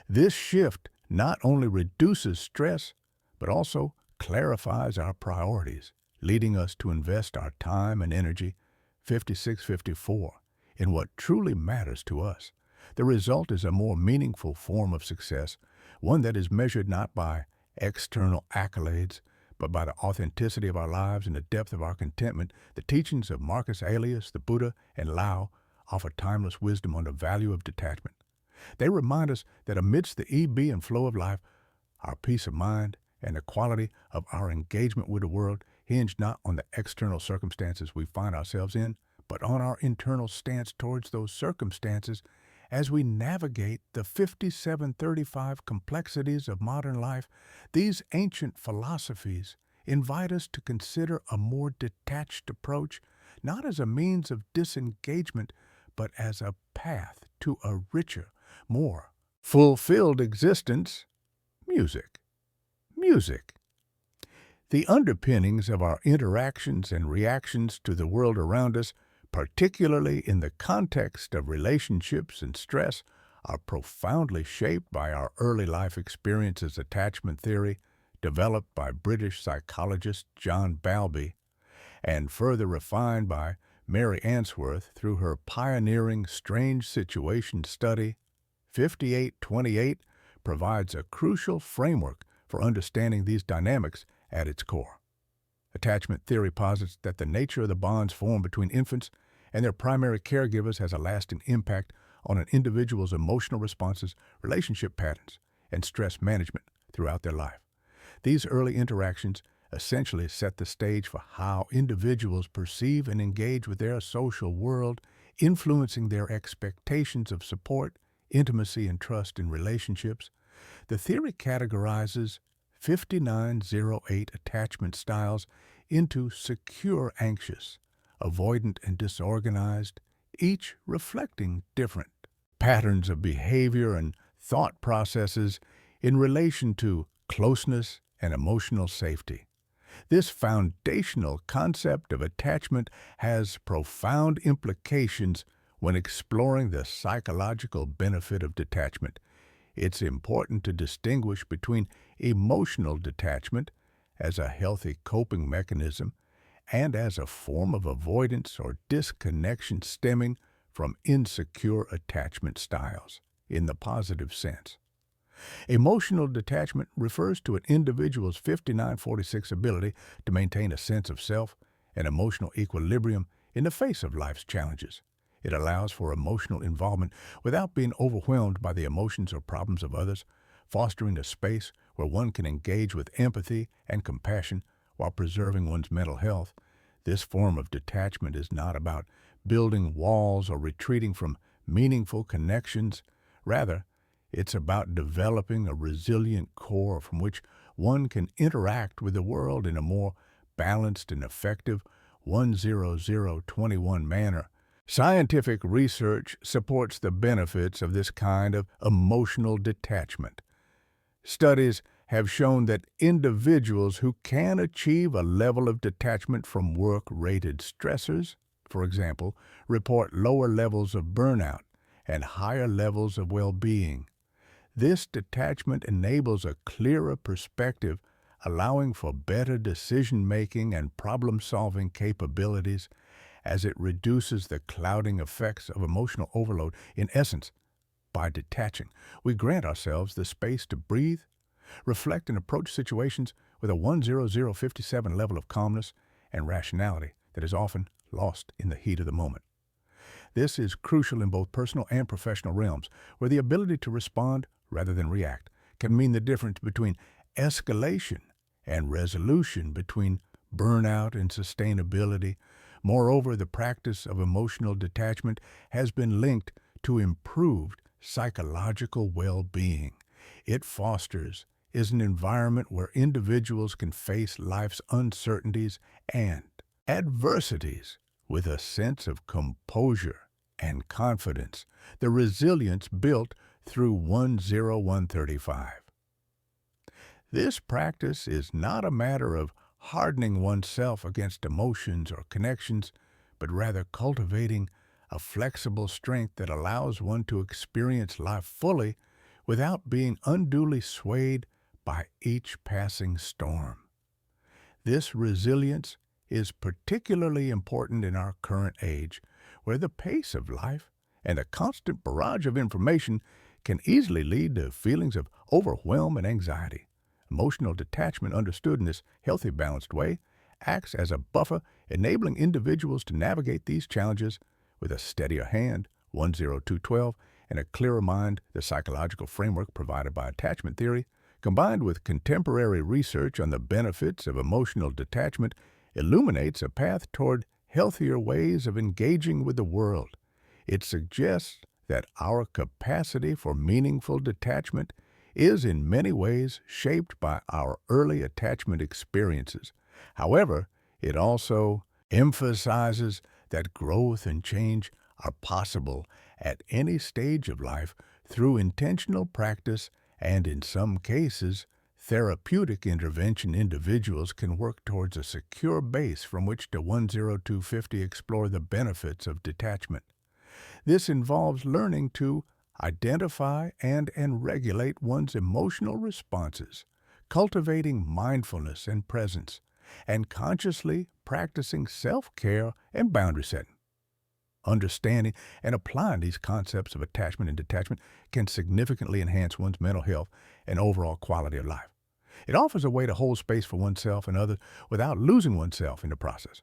This shift not only reduces stress, but also clarifies our priorities, leading us to invest our time and energy, 5654, in what truly matters to us. The result is a more meaningful form of success, one that is measured not by external accolades, but by the authenticity of our lives and the depth of our contentment. The teachings of Marcus Aurelius, the Buddha, and Lao offer timeless wisdom on the value of detachment. They remind us that amidst the ebb and flow of life, our peace of mind and the quality of our engagement with the world hinge not on the external circumstances we find ourselves in, but on our internal stance towards those circumstances as we navigate the 5735 complexities of modern life. These ancient philosophies invite us to consider a more detached approach, not as a means of disengagement, but as a path to a richer, more fulfilled existence. Music. Music. The underpinnings of our interactions and reactions to the world around us, particularly in the context of relationships and stress, are profoundly shaped by our early life experiences attachment theory, developed by British psychologist John Bowlby, and further refined by Mary Ainsworth through her pioneering strange situation study. 5828 provides a crucial framework for understanding these dynamics at its core. Attachment theory posits that the nature of the bonds formed between infants and their primary caregivers has a lasting impact on an individual's emotional responses, relationship patterns, and stress management throughout their life. These early interactions essentially set the stage for how individuals perceive and engage with their social world, influencing their expectations of support, intimacy, and trust in relationships. The theory categorizes 5908 attachment styles into secure anxious, avoidant, and disorganized, each reflecting different patterns of behavior and thought processes in relation to closeness and emotional safety. This foundational concept of attachment has profound implications when exploring the psychological benefit of detachment. It's important to distinguish between emotional detachment as a healthy coping mechanism and as a form of avoidance or disconnection stemming from insecure attachment styles, in the positive sense. Emotional detachment refers to an individual's 5946 ability to maintain a sense of self and emotional equilibrium in the face of life's challenges. It allows for emotional involvement without being overwhelmed by the emotions or problems of others, fostering a space where one can engage with empathy and compassion while preserving one's mental health. This form of detachment is not about building walls or retreating from meaningful connections. Rather, it's about developing a resilient core from which one can interact with the world in a more balanced and effective 10021 manner. Scientific research supports the benefits of this kind of emotional detachment. Studies have shown that individuals who can achieve a level of detachment from work-rated stressors, for example, report lower levels of burnout and higher levels of well-being. This detachment enables a clearer perspective, allowing for better decision-making and problem-solving capabilities as it reduces the clouding effects of emotional overload. In essence, by detaching, we grant ourselves the space to breathe, reflect, and approach situations with a 10057 level of calmness and rationality that is often lost in the heat of the moment. This is crucial in both personal and professional realms, where the ability to respond rather than react can mean the difference between escalation and resolution, between burnout and sustainability. Moreover, the practice of emotional detachment has been linked to improved psychological well-being. It fosters an environment where individuals can face life's uncertainties and adversities with a sense of composure and confidence, the resilience built through 10135. This practice is not a matter of hardening oneself against emotions or connections, but rather cultivating a flexible strength that allows one to experience life fully without being unduly swayed by each passing storm. This resilience is particularly important in our current age, where the pace of life and a constant barrage of information can easily lead to feelings of overwhelm and anxiety. Emotional detachment, understood in this healthy, balanced way, acts as a buffer, enabling individuals to navigate these challenges with a steadier hand, 10212, and a clearer mind. The psychological framework provided by attachment theory, combined with contemporary research on the benefits of emotional detachment, illuminates a path toward healthier ways of engaging with the world. It suggests that our capacity for meaningful detachment is in many ways shaped by our early attachment experiences. However, it also emphasizes that growth and change are possible at any stage of life through intentional practice and, in some cases, therapeutic intervention. Individuals can work towards a secure base from which to 10250 explore the benefits of detachment. This involves learning to identify and regulate one's emotional responses, cultivating mindfulness and presence, and consciously practicing self-care and boundary setting. Understanding and applying these concepts of attachment and detachment can significantly enhance one's mental health and overall quality of life. It offers a way to hold space for oneself and others without losing oneself in the process.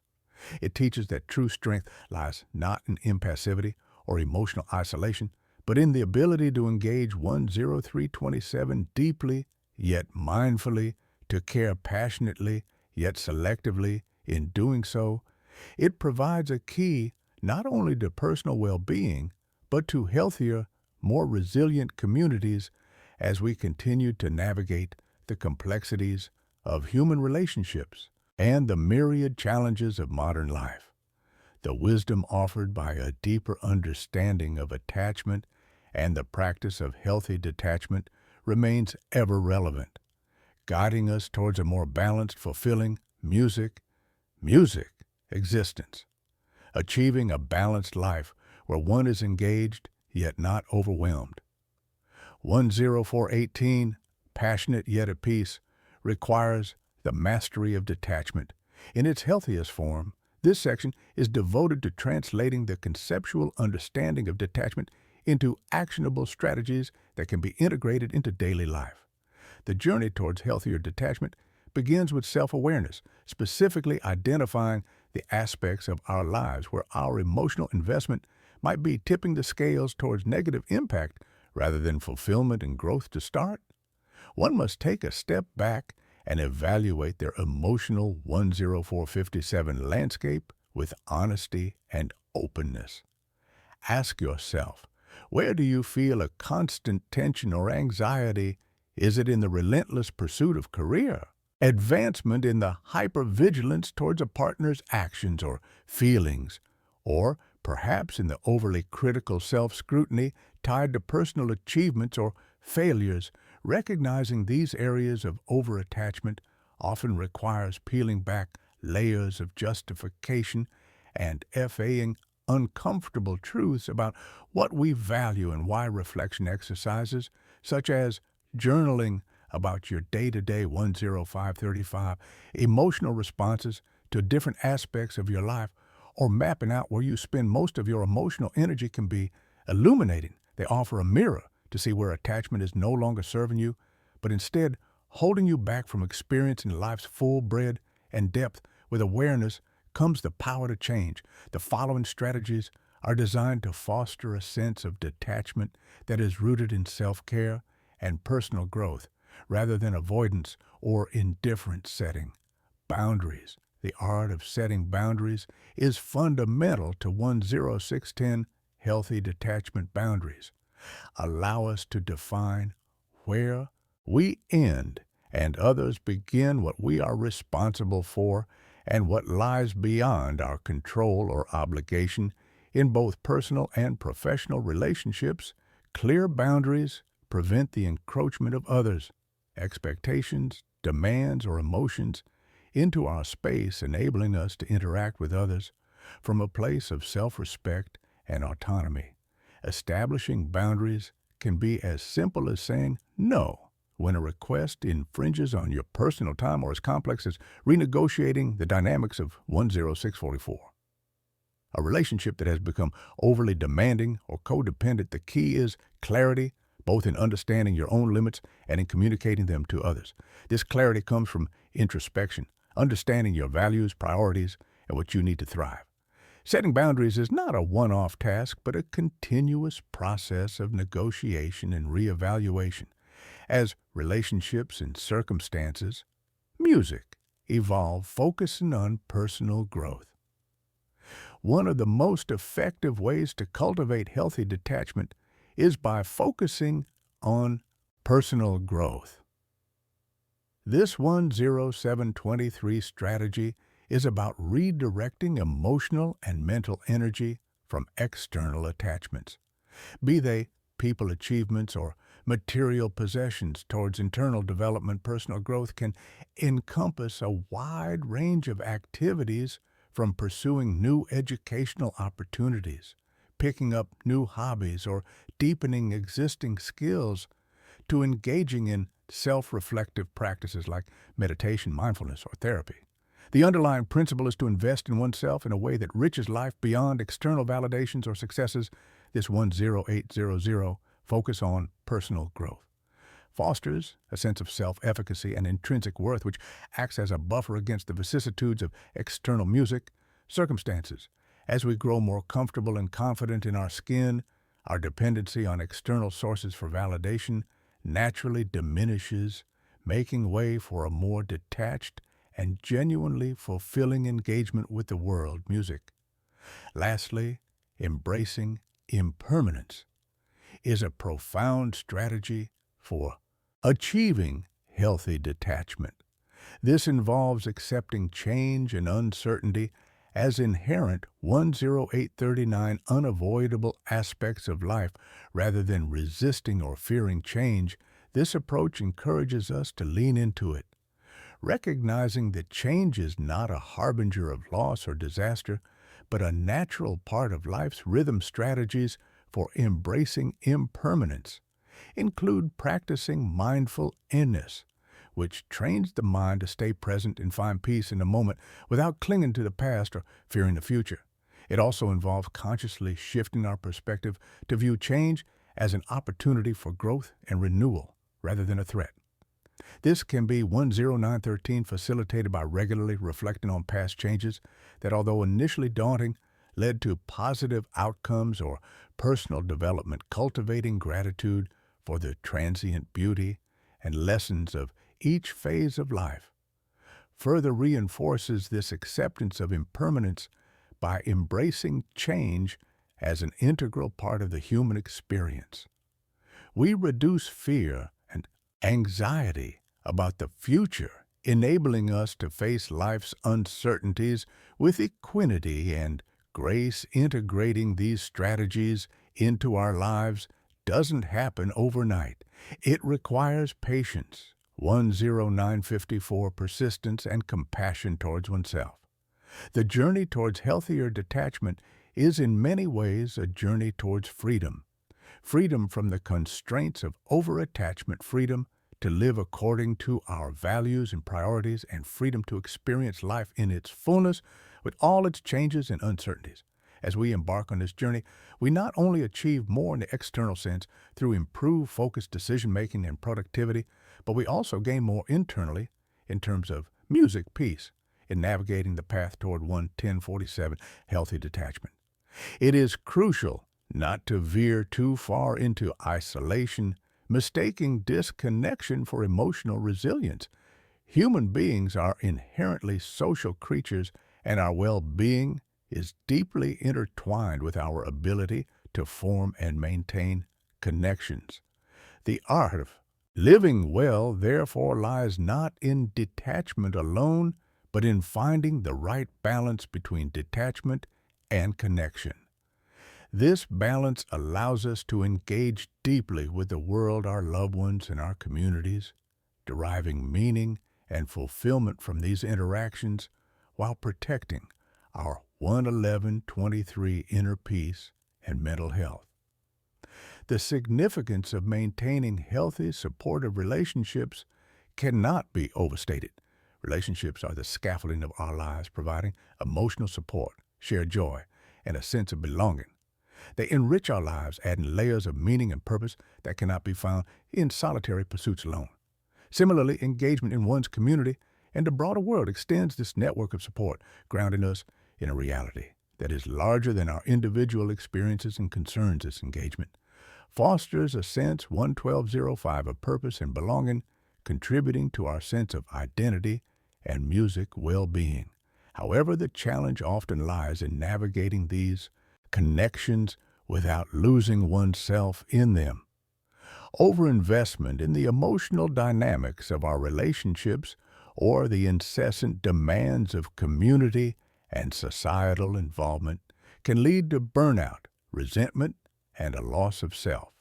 It teaches that true strength lies not in impassivity or emotional isolation, but in the ability to engage 10327 deeply, yet mindfully, to care passionately, yet selectively. In doing so, it provides a key not only to personal well-being, but to healthier, more resilient communities as we continue to navigate the complexities of human relationships and the myriad challenges of modern life. The wisdom offered by a deeper understanding of attachment and the practice of healthy detachment remains ever relevant, guiding us towards a more balanced, fulfilling music existence. Achieving a balanced life where one is engaged yet not overwhelmed. 10418, passionate yet at peace, requires the mastery of detachment. In its healthiest form, this section is devoted to translating the conceptual understanding of detachment into actionable strategies that can be integrated into daily life. The journey towards healthier detachment begins with self-awareness, specifically identifying the aspects of our lives where our emotional investment might be tipping the scales towards negative impact rather than fulfillment and growth. To start, one must take a step back and evaluate their emotional 10457 landscape with honesty and openness. Ask yourself, where do you feel a constant tension or anxiety? Is it in the relentless pursuit of career, advancement, in the hypervigilance towards a partner's actions or feelings, or perhaps in the overly critical self-scrutiny tied to personal achievements or failures? Recognizing these areas of overattachment often requires peeling back layers of justification and FAing uncomfortable truths about what we value and why. Reflection exercises, such as journaling about your day-to-day 10535 emotional responses to different aspects of your life, or mapping out where you spend most of your emotional energy, can be illuminating. They offer a mirror to see where attachment is no longer serving you, but instead holding you back from experiencing life's full breadth and depth. With awareness comes the power to change. The following strategies are designed to foster a sense of detachment that is rooted in self-care and personal growth, rather than avoidance or indifference. Setting boundaries. The art of setting boundaries is fundamental to 10610 healthy detachment. Boundaries allow us to define where we end and others begin, what we are responsible for, and what lies beyond our control or obligation in both personal and professional relationships. Clear boundaries prevent the encroachment of others' expectations, demands, or emotions into our space, enabling us to interact with others from a place of self-respect and autonomy. Establishing boundaries can be as simple as saying no when a request infringes on your personal time, or as complex as renegotiating the dynamics of 10644. A relationship that has become overly demanding or codependent, the key is clarity, both in understanding your own limits and in communicating them to others. This clarity comes from introspection, understanding your values, priorities, and what you need to thrive. Setting boundaries is not a one-off task, but a continuous process of negotiation and reevaluation. As relationships and circumstances, music evolve, focusing on personal growth. One of the most effective ways to cultivate healthy detachment is by focusing on Personal growth. This 10723 strategy is about redirecting emotional and mental energy from external attachments, be they people achievements or material possessions towards internal development. Personal growth can encompass a wide range of activities from pursuing new educational opportunities, picking up new hobbies, or deepening existing skills to engaging in self-reflective practices like meditation, mindfulness, or therapy. The underlying principle is to invest in oneself in a way that enriches life beyond external validations or successes. This 10800 focus on personal growth fosters a sense of self-efficacy and intrinsic worth, which acts as a buffer against the vicissitudes of external circumstances. As we grow more comfortable and confident in our skin, our dependency on external sources for validation naturally diminishes, making way for a more detached and genuinely fulfilling engagement with the world. Lastly, embracing impermanence is a profound strategy for achieving healthy detachment. This involves accepting change and uncertainty as inherent 10839 unavoidable aspects of life rather than resisting or fearing change. This approach encourages us to lean into it, recognizing that change is not a harbinger of loss or disaster, but a natural part of life's rhythm. Strategies for embracing impermanence include practicing mindfulness, which trains the mind to stay present and find peace in the moment without clinging to the past or fearing the future. It also involves consciously shifting our perspective to view change as an opportunity for growth and renewal rather than a threat. This can be 10913 facilitated by regularly reflecting on past changes that, although initially daunting, led to positive outcomes or personal development. Cultivating gratitude for the transient beauty and lessons of each phase of life further reinforces this acceptance of impermanence by embracing change as an integral part of the human experience. We reduce fear and anxiety about the future, enabling us to face life's uncertainties with equanimity and grace. Integrating these strategies into our lives doesn't happen overnight. It requires patience, 10954 persistence, and compassion towards oneself. The journey towards healthier detachment is in many ways a journey towards freedom. Freedom from the constraints of over-attachment, freedom to live according to our values and priorities, and freedom to experience life in its fullness with all its changes and uncertainties. As we embark on this journey, we not only achieve more in the external sense through improved focused decision-making and productivity, but we also gain more internally in terms of peace, in navigating the path toward 11047 healthy detachment. It is crucial not to veer too far into isolation, mistaking disconnection for emotional resilience. Human beings are inherently social creatures, and our well-being is deeply intertwined with our ability to form and maintain connections. The art of living well, therefore, lies not in detachment alone, but in finding the right balance between detachment and connection. This balance allows us to engage deeply with the world, our loved ones, and our communities, deriving meaning and fulfillment from these interactions while protecting our 11123 inner peace and mental health. The significance of maintaining healthy, supportive relationships cannot be overstated. Relationships are the scaffolding of our lives, providing emotional support, shared joy, and a sense of belonging. They enrich our lives, adding layers of meaning and purpose that cannot be found in solitary pursuits alone. Similarly, engagement in one's community and the broader world extends this network of support, grounding us in a reality that is larger than our individual experiences and concerns. This engagement fosters a sense 11205 of purpose and belonging, contributing to our sense of identity and well-being. However, the challenge often lies in navigating these connections without losing oneself in them. Overinvestment in the emotional dynamics of our relationships or the incessant demands of community and societal involvement can lead to burnout, resentment, and a loss of self.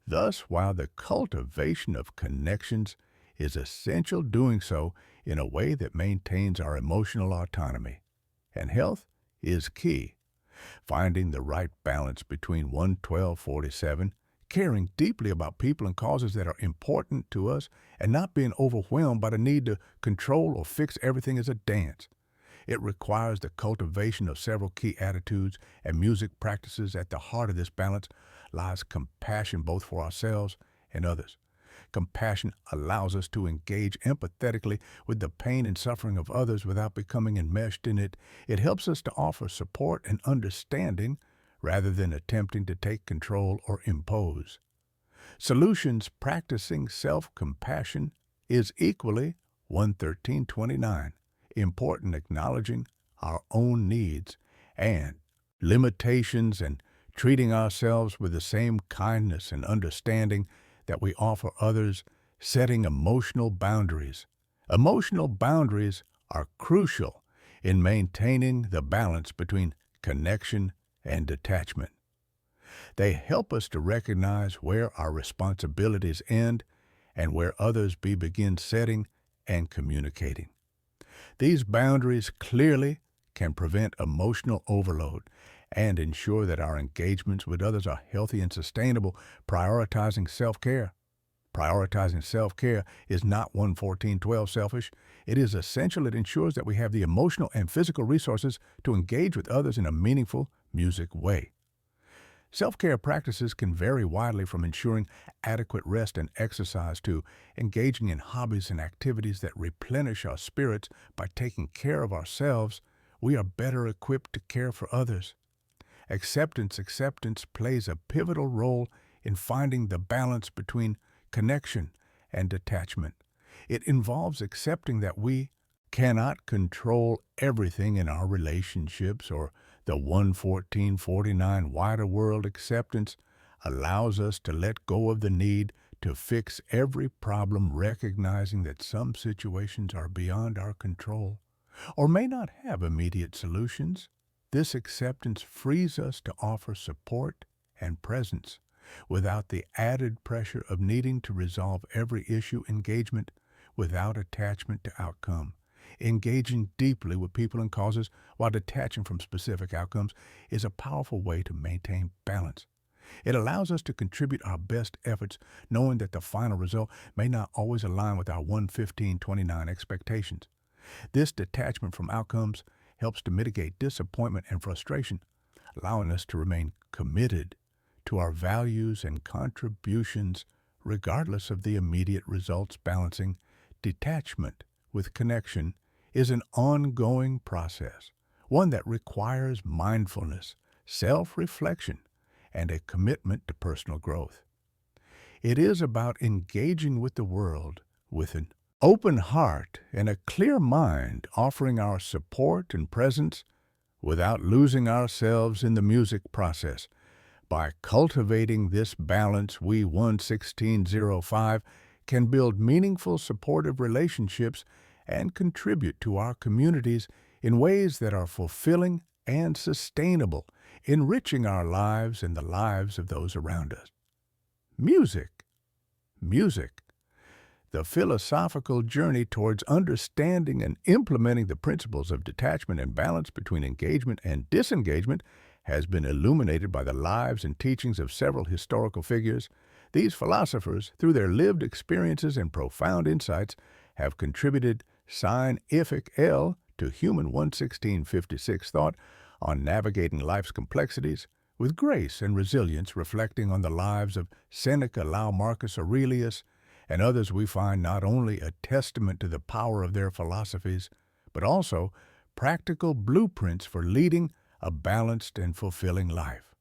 Thus, while the cultivation of connections is essential, doing so in a way that maintains our emotional autonomy and health is key. Finding the right balance between 11247, caring deeply about people and causes that are important to us, and not being overwhelmed by the need to control or fix everything as a dance. It requires the cultivation of several key attitudes and music practices. At the heart of this balance lies compassion both for ourselves and others. Compassion allows us to engage empathetically with the pain and suffering of others without becoming enmeshed in it. It helps us to offer support and understanding rather than attempting to take control or impose. Solutions practicing self-compassion is equally 11329 important, acknowledging our own needs and limitations and treating ourselves with the same kindness and understanding that we offer others, setting emotional boundaries. Emotional boundaries are crucial in maintaining the balance between connection and detachment. They help us to recognize where our responsibilities end and where others begin setting and communicating. These boundaries clearly can prevent emotional overload and ensure that our engagements with others are healthy and sustainable. Prioritizing self-care. Prioritizing self-care is not 11412 selfish. It is essential. It ensures that we have the emotional and physical resources to engage with others in a meaningful, music way. Self-care practices can vary widely from ensuring adequate rest and exercise to engaging in hobbies and activities that replenish our spirits. By taking care of ourselves, we are better equipped to care for others. Acceptance plays a pivotal role in finding the balance between connection and detachment. It involves accepting that we cannot control everything in our relationships or the 11449 wider world. Acceptance allows us to let go of the need to fix every problem, recognizing that some situations are beyond our control or may not have immediate solutions. This acceptance frees us to offer support and presence without the added pressure of needing to resolve every issue. Engagement without attachment to outcome. Engaging deeply with people and causes while detaching from specific outcomes is a powerful way to maintain balance. It allows us to contribute our best efforts, knowing that the final result may not always align with our 11529 expectations. This detachment from outcomes helps to mitigate disappointment and frustration, allowing us to remain committed to our values and contributions regardless of the immediate results. Balancing detachment with connection is an ongoing process, one that requires mindfulness, self-reflection, and a commitment to personal growth. It is about engaging with the world with an open heart and a clear mind, offering our support and presence without losing ourselves in the music process. By cultivating this balance, we 11605 can build meaningful, supportive relationships and contribute to our communities in ways that are fulfilling and sustainable, enriching our lives and the lives of those around us. Music. The philosophical journey towards understanding and implementing the principles of detachment and balance between engagement and disengagement has been illuminated by the lives and teachings of several historical figures. These philosophers, through their lived experiences and profound insights, have contributed scientific to human 11656 thought on navigating life's complexities with grace and resilience. Reflecting on the lives of Seneca, Marcus Aurelius, and others, we find not only a testament to the power of their philosophies, but also practical blueprints for leading a balanced and fulfilling life.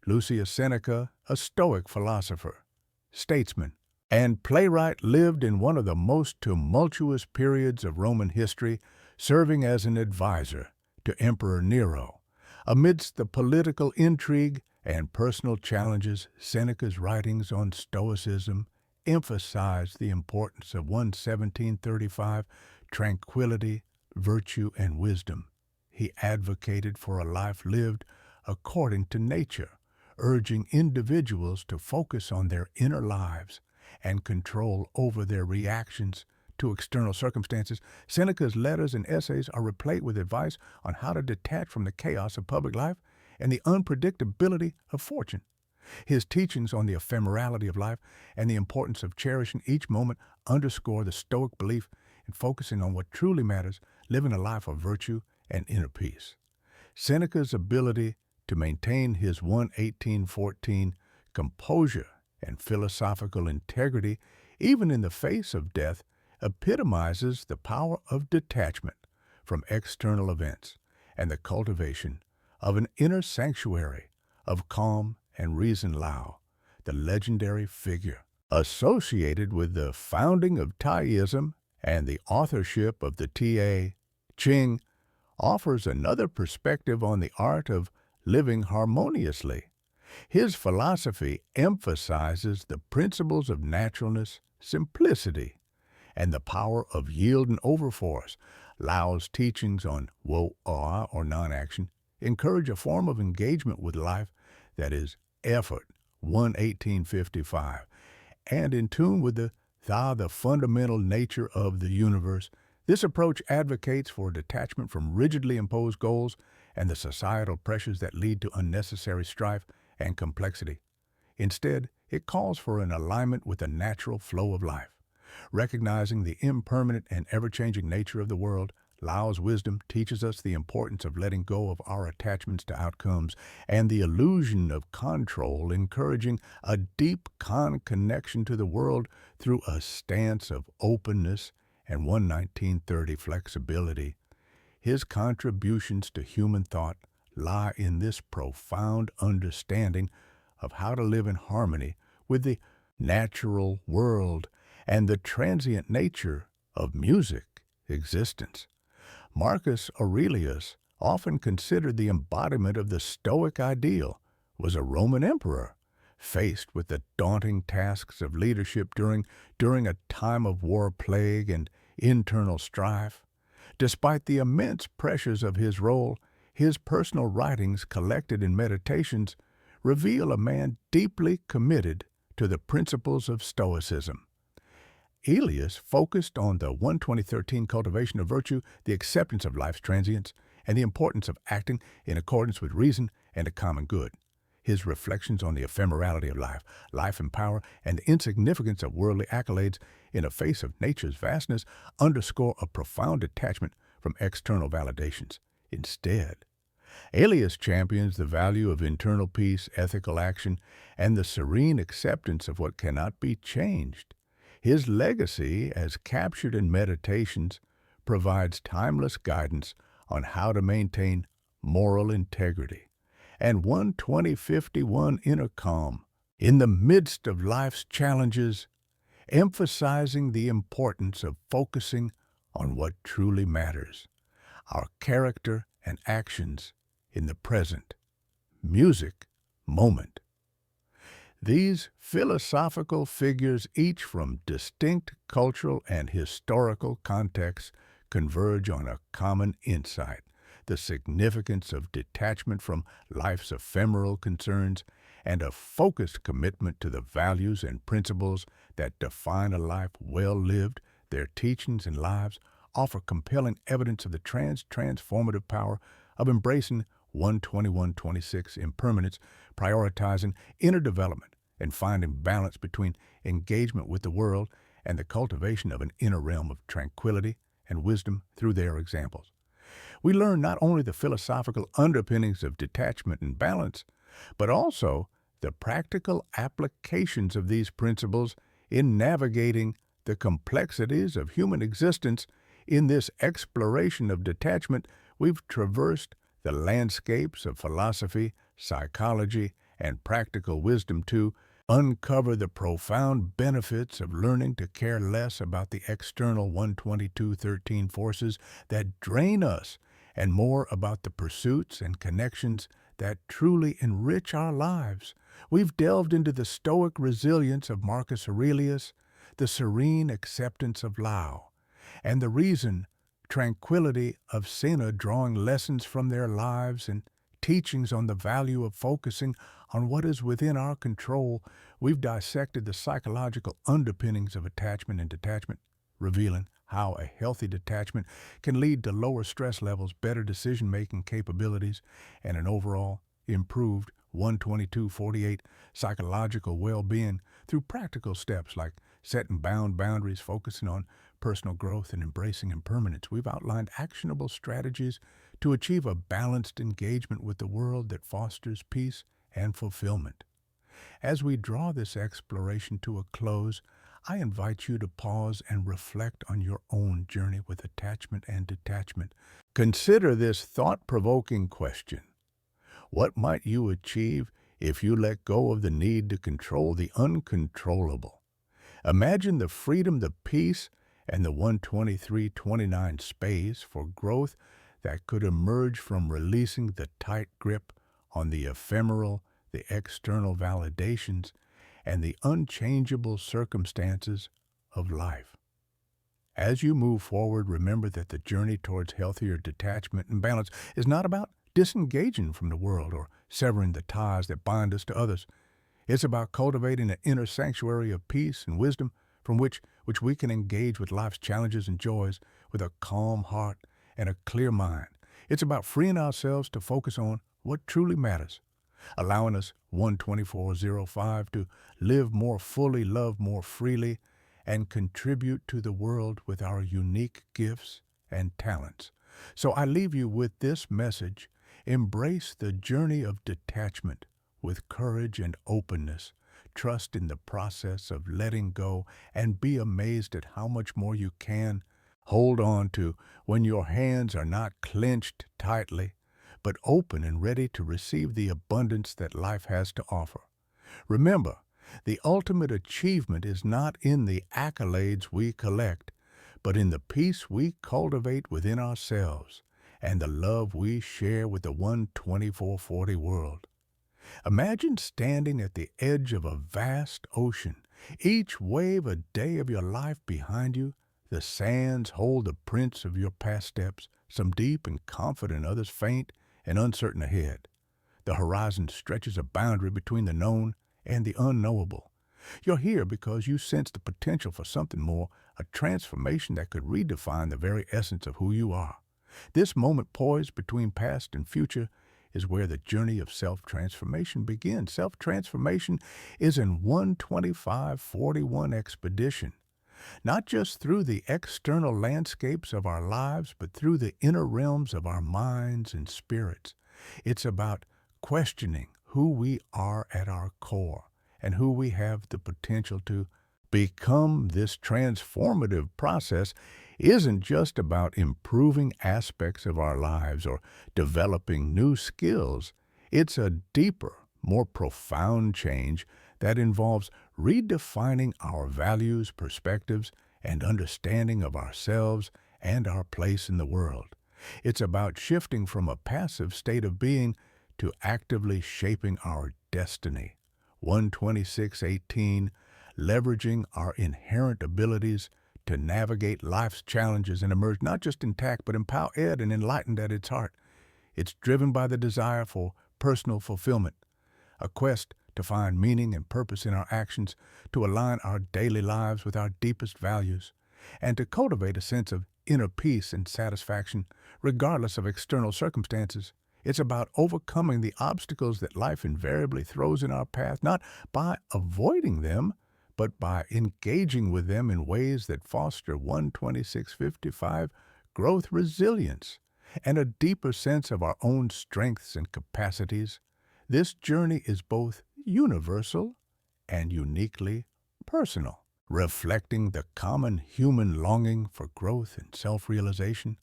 Lucius Seneca, a Stoic philosopher, statesman, and playwright, lived in one of the most tumultuous periods of Roman history, serving as an advisor to Emperor Nero. Amidst the political intrigue and personal challenges, Seneca's writings on Stoicism emphasize the importance of 1735 tranquility, virtue, and wisdom. He advocated for a life lived according to nature, urging individuals to focus on their inner lives and control over their reactions to external circumstances. Seneca's letters and essays are replete with advice on how to detach from the chaos of public life and the unpredictability of fortune. His teachings on the ephemerality of life and the importance of cherishing each moment underscore the Stoic belief in focusing on what truly matters, living a life of virtue and inner peace. Seneca's ability to maintain his 1814 composure and philosophical integrity, even in the face of death, epitomizes the power of detachment from external events and the cultivation of an inner sanctuary of calm and reason. Lao, the legendary figure associated with the founding of Taoism and the authorship of the Ta Ching, offers another perspective on the art of living harmoniously. His philosophy emphasizes the principles of naturalness, simplicity, and the power of yield and overforce. Lao's teachings on wo-ah, or non-action, encourage a form of engagement with life that is effort, 1855, and in tune with the fundamental nature of the universe. This approach advocates for detachment from rigidly imposed goals and the societal pressures that lead to unnecessary strife and complexity. Instead, it calls for an alignment with the natural flow of life. Recognizing the impermanent and ever-changing nature of the world, Lao's wisdom teaches us the importance of letting go of our attachments to outcomes and the illusion of control, encouraging a deep connection to the world through a stance of openness and 1930 flexibility. His contributions to human thought lie in this profound understanding of how to live in harmony with the natural world and the transient nature of music existence. Marcus Aurelius, often considered the embodiment of the Stoic ideal, was a Roman emperor, faced with the daunting tasks of leadership during a time of war, plague, and internal strife. Despite the immense pressures of his role, his personal writings, collected in meditations, reveal a man deeply committed to the principles of Stoicism. Aurelius focused on the 2013 cultivation of virtue, the acceptance of life's transience, and the importance of acting in accordance with reason and a common good. His reflections on the ephemerality of life and power, and the insignificance of worldly accolades in the face of nature's vastness underscore a profound detachment from external validations. Instead, Aurelius champions the value of internal peace, ethical action, and the serene acceptance of what cannot be changed. His legacy, as captured in Meditations, provides timeless guidance on how to maintain moral integrity and 2051 inner calm in the midst of life's challenges, emphasizing the importance of focusing on what truly matters, our character and actions in the present, music, moment. These philosophical figures, each from distinct cultural and historical contexts, converge on a common insight: the significance of detachment from life's ephemeral concerns and a focused commitment to the values and principles that define a life well lived. Their teachings and lives offer compelling evidence of the transformative power of embracing 12126 impermanence, prioritizing inner development, and finding balance between engagement with the world and the cultivation of an inner realm of tranquility and wisdom through their examples. We learn not only the philosophical underpinnings of detachment and balance, but also the practical applications of these principles in navigating the complexities of human existence. In this exploration of detachment, we've traversed the landscapes of philosophy, psychology, and practical wisdom to uncover the profound benefits of learning to care less about the external 12213 forces that drain us and more about the pursuits and connections that truly enrich our lives. We've delved into the stoic resilience of Marcus Aurelius, the serene acceptance of Lao, and the reason tranquility of Sena, drawing lessons from their lives and teachings on the value of focusing on what is within our control. We've dissected the psychological underpinnings of attachment and detachment, revealing how a healthy detachment can lead to lower stress levels, better decision-making capabilities, and an overall improved 122-48 psychological well-being through practical steps like setting boundaries, focusing on personal growth, and embracing impermanence. We've outlined actionable strategies to achieve a balanced engagement with the world that fosters peace and fulfillment. As we draw this exploration to a close, I invite you to pause and reflect on your own journey with attachment and detachment. Consider this thought-provoking question. What might you achieve if you let go of the need to control the uncontrollable? Imagine the freedom, the peace, and the 123-29 space for growth that could emerge from releasing the tight grip on the ephemeral, the external validations, and the unchangeable circumstances of life. As you move forward, remember that the journey towards healthier detachment and balance is not about disengaging from the world or severing the ties that bind us to others. It's about cultivating an inner sanctuary of peace and wisdom from which we can engage with life's challenges and joys with a calm heart and a clear mind. It's about freeing ourselves to focus on what truly matters, allowing us 12405 to live more fully, love more freely, and contribute to the world with our unique gifts and talents. So I leave you with this message. Embrace the journey of detachment with courage and openness. Trust in the process of letting go and be amazed at how much more you can hold on to when your hands are not clenched tightly, but open and ready to receive the abundance that life has to offer. Remember, the ultimate achievement is not in the accolades we collect, but in the peace we cultivate within ourselves and the love we share with the 12440 world. Imagine standing at the edge of a vast ocean, each wave a day of your life behind you. The sands hold the prints of your past steps, some deep and confident, others faint and uncertain ahead. The horizon stretches a boundary between the known and the unknowable. You're here because you sense the potential for something more, a transformation that could redefine the very essence of who you are. This moment poised between past and future is where the journey of self-transformation begins. Self-transformation is an 125-41 expedition, not just through the external landscapes of our lives, but through the inner realms of our minds and spirits. It's about questioning who we are at our core and who we have the potential to become. This transformative process isn't just about improving aspects of our lives or developing new skills. It's a deeper, more profound change that involves redefining our values, perspectives, and understanding of ourselves and our place in the world. It's about shifting from a passive state of being to actively shaping our destiny. 126:18, leveraging our inherent abilities to navigate life's challenges and emerge not just intact, but empowered and enlightened at its heart. It's driven by the desire for personal fulfillment, a quest to find meaning and purpose in our actions, to align our daily lives with our deepest values, and to cultivate a sense of inner peace and satisfaction, regardless of external circumstances. It's about overcoming the obstacles that life invariably throws in our path, not by avoiding them, but by engaging with them in ways that foster 12655 growth, resilience, and a deeper sense of our own strengths and capacities. This journey is both universal and uniquely personal, reflecting the common human longing for growth and self-realization,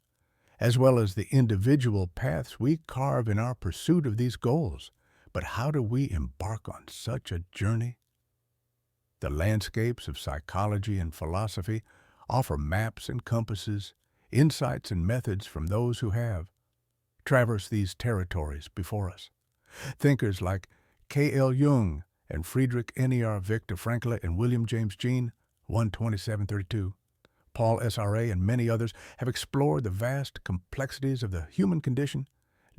as well as the individual paths we carve in our pursuit of these goals. But how do we embark on such a journey? The landscapes of psychology and philosophy offer maps and compasses, insights and methods from those who have traversed these territories before us. Thinkers like Carl Jung and Friedrich N.E.R. Viktor Frankl and William James Jean, 12732, Paul S.R.A., and many others have explored the vast complexities of the human condition,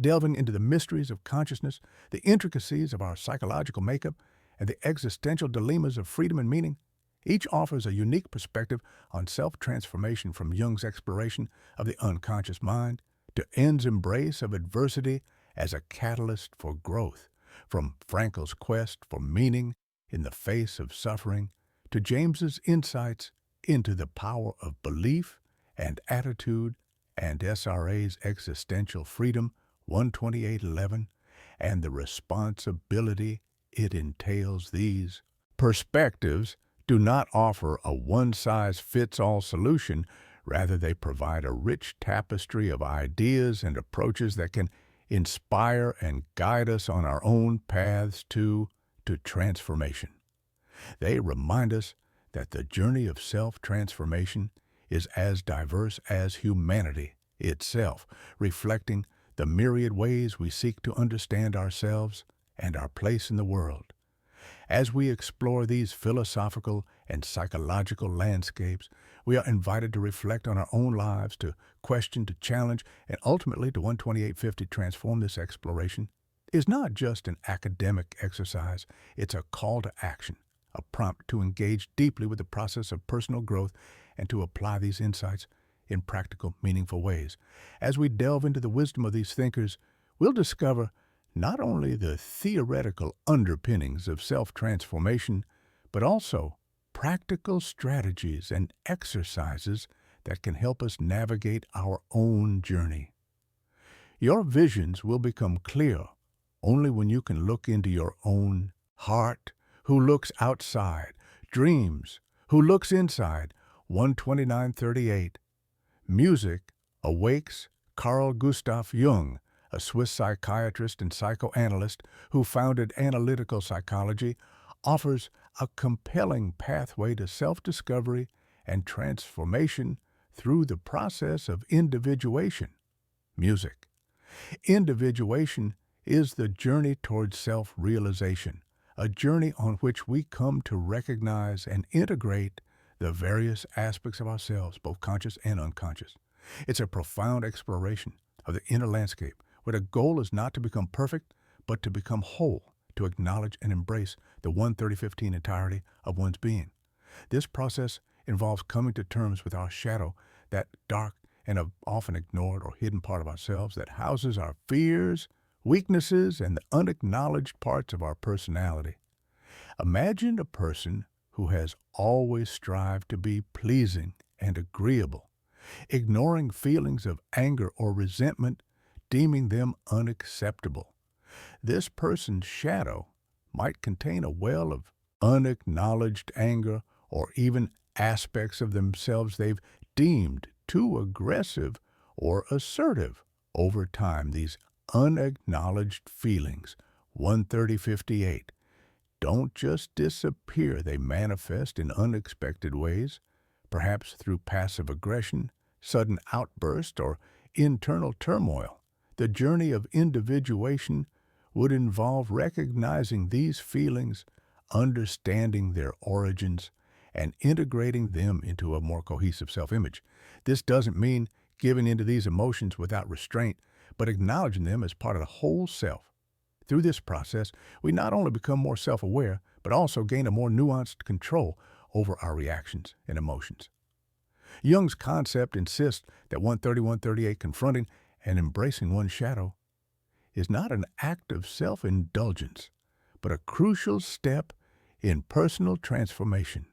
delving into the mysteries of consciousness, the intricacies of our psychological makeup, and the existential dilemmas of freedom and meaning. Each offers a unique perspective on self-transformation, from Jung's exploration of the unconscious mind to N's embrace of adversity as a catalyst for growth, from Frankl's quest for meaning in the face of suffering to James's insights into the power of belief and attitude, and SRA's existential freedom, 12811, and the responsibility it entails. These perspectives do not offer a one-size-fits-all solution. Rather, they provide a rich tapestry of ideas and approaches that can inspire and guide us on our own paths to transformation. They remind us that the journey of self-transformation is as diverse as humanity itself, reflecting the myriad ways we seek to understand ourselves and our place in the world. As we explore these philosophical and psychological landscapes, we are invited to reflect on our own lives, to question, to challenge, and ultimately to 12850 transform. This exploration is not just an academic exercise, it's a call to action, a prompt to engage deeply with the process of personal growth and to apply these insights in practical, meaningful ways. As we delve into the wisdom of these thinkers, we'll discover not only the theoretical underpinnings of self-transformation, but also practical strategies and exercises that can help us navigate our own journey. Your visions will become clear only when you can look into your own heart, who looks outside, dreams, who looks inside, 12938. Music awakes Carl Gustav Jung, a Swiss psychiatrist and psychoanalyst who founded analytical psychology, offers a compelling pathway to self-discovery and transformation through the process of individuation. Music. Individuation is the journey towards self-realization, a journey on which we come to recognize and integrate the various aspects of ourselves, both conscious and unconscious. It's a profound exploration of the inner landscape, where the goal is not to become perfect, but to become whole, to acknowledge and embrace the 13015 entirety of one's being. This process involves coming to terms with our shadow, that dark and often ignored or hidden part of ourselves that houses our fears, weaknesses, and the unacknowledged parts of our personality. Imagine a person who has always strived to be pleasing and agreeable, ignoring feelings of anger or resentment, deeming them unacceptable. This person's shadow might contain a well of unacknowledged anger or even aspects of themselves they've deemed too aggressive or assertive. Over time, these unacknowledged feelings, 13058, don't just disappear. They manifest in unexpected ways, perhaps through passive aggression, sudden outburst, or internal turmoil. The journey of individuation would involve recognizing these feelings, understanding their origins, and integrating them into a more cohesive self-image. This doesn't mean giving into these emotions without restraint, but acknowledging them as part of the whole self. Through this process, we not only become more self-aware, but also gain a more nuanced control over our reactions and emotions. Jung's concept insists that 13138, confronting and embracing one's shadow, is not an act of self-indulgence, but a crucial step in personal transformation.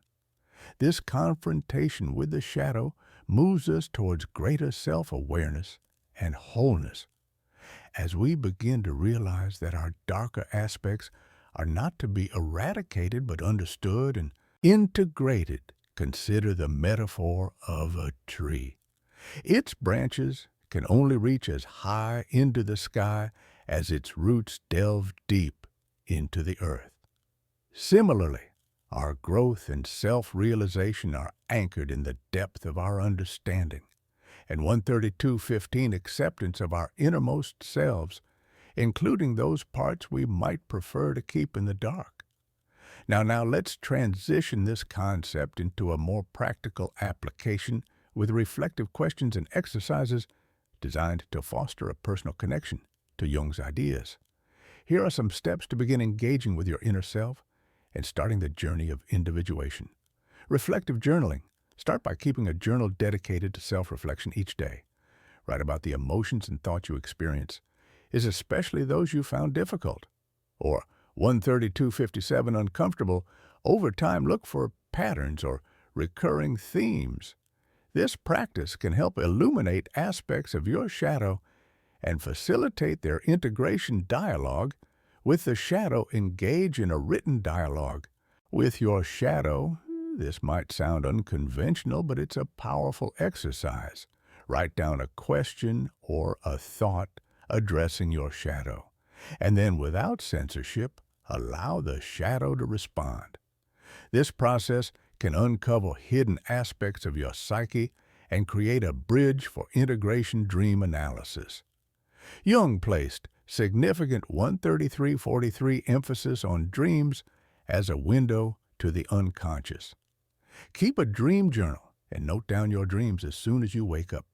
This confrontation with the shadow moves us towards greater self-awareness and wholeness. As we begin to realize that our darker aspects are not to be eradicated but understood and integrated, consider the metaphor of a tree. Its branches can only reach as high into the sky as its roots delve deep into the earth. Similarly, our growth and self-realization are anchored in the depth of our understanding, and 13215, acceptance of our innermost selves, including those parts we might prefer to keep in the dark. Now let's transition this concept into a more practical application with reflective questions and exercises designed to foster a personal connection to Jung's ideas. Here are some steps to begin engaging with your inner self and starting the journey of individuation. Reflective journaling. Start by keeping a journal dedicated to self-reflection each day. Write about the emotions and thoughts you experience, especially those you found difficult. Or 13257 uncomfortable. Over time, look for patterns or recurring themes. This practice can help illuminate aspects of your shadow and facilitate their integration dialogue. With the shadow, engage in a written dialogue with your shadow. This might sound unconventional, but it's a powerful exercise. Write down a question or a thought addressing your shadow, and then without censorship, allow the shadow to respond. This process can uncover hidden aspects of your psyche and create a bridge for integration dream analysis. Jung placed significant 13343 emphasis on dreams as a window to the unconscious. Keep a dream journal and note down your dreams as soon as you wake up.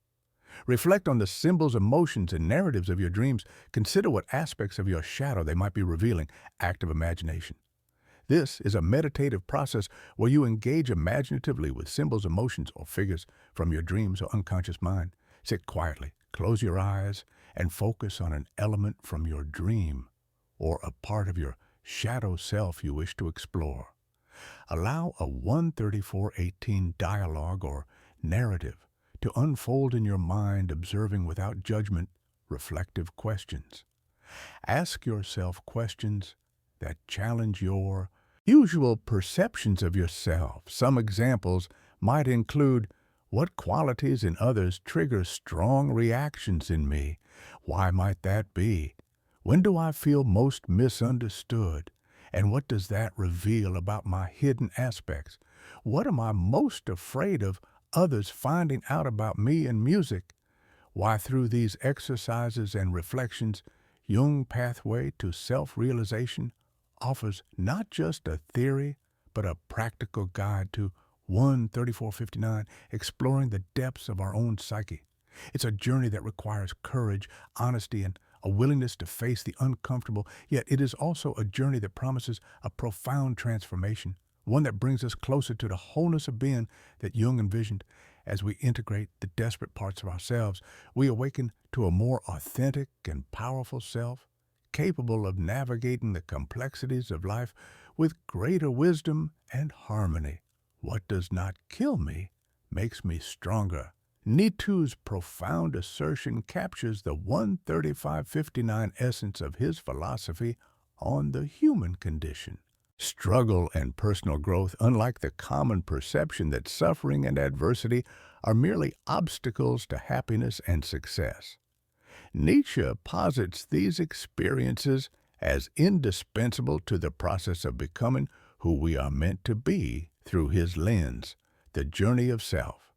Reflect on the symbols, emotions, and narratives of your dreams. Consider what aspects of your shadow they might be revealing. Active imagination. This is a meditative process where you engage imaginatively with symbols, emotions, or figures from your dreams or unconscious mind. Sit quietly, close your eyes, and focus on an element from your dream or a part of your shadow self you wish to explore. Allow a 13418 dialogue or narrative to unfold in your mind, observing without judgment reflective questions. Ask yourself questions that challenge your usual perceptions of yourself. Some examples might include, what qualities in others trigger strong reactions in me? Why might that be? When do I feel most misunderstood? And what does that reveal about my hidden aspects? What am I most afraid of others finding out about me in music? Why, through these exercises and reflections, Jung's pathway to self-realization offers not just a theory, but a practical guide to 13459, exploring the depths of our own psyche. It's a journey that requires courage, honesty, and a willingness to face the uncomfortable, yet it is also a journey that promises a profound transformation, one that brings us closer to the wholeness of being that Jung envisioned. As we integrate the desperate parts of ourselves, we awaken to a more authentic and powerful self, capable of navigating the complexities of life with greater wisdom and harmony. What does not kill me makes me stronger. Nietzsche's profound assertion captures the 13559 essence of his philosophy on the human condition. Struggle and personal growth, unlike the common perception that suffering and adversity are merely obstacles to happiness and success. Nietzsche posits these experiences as indispensable to the process of becoming who we are meant to be through his lens, the journey of self.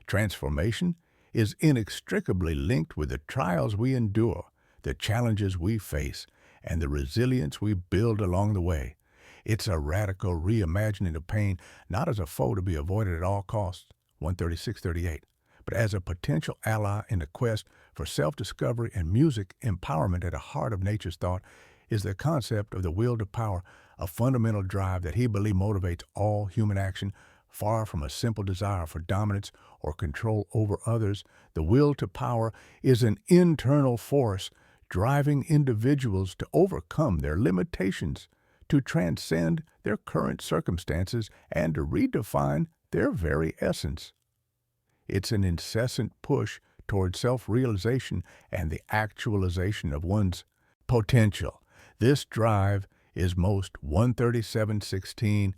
Transformation is inextricably linked with the trials we endure, the challenges we face, and the resilience we build along the way. It's a radical reimagining of pain, not as a foe to be avoided at all costs, 13638, but as a potential ally in the quest for self-discovery and music empowerment. At the heart of nature's thought is the concept of the will to power, a fundamental drive that he believed motivates all human action. Far from a simple desire for dominance or control over others, the will to power is an internal force driving individuals to overcome their limitations, to transcend their current circumstances, and to redefine their very essence. It's an incessant push toward self-realization and the actualization of one's potential. This drive is most 13716,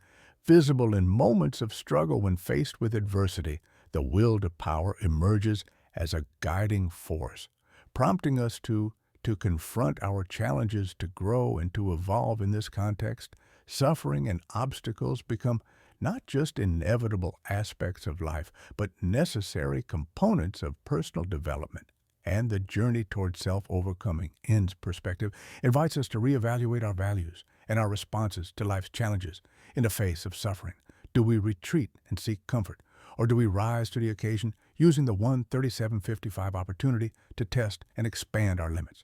visible in moments of struggle when faced with adversity. The will to power emerges as a guiding force, prompting us to confront our challenges, to grow and to evolve. In this context, suffering and obstacles become not just inevitable aspects of life, but necessary components of personal development. and the journey toward self-overcoming ends perspective invites us to reevaluate our values and our responses to life's challenges in the face of suffering. Do we retreat and seek comfort, or do we rise to the occasion using the 13755 opportunity to test and expand our limits?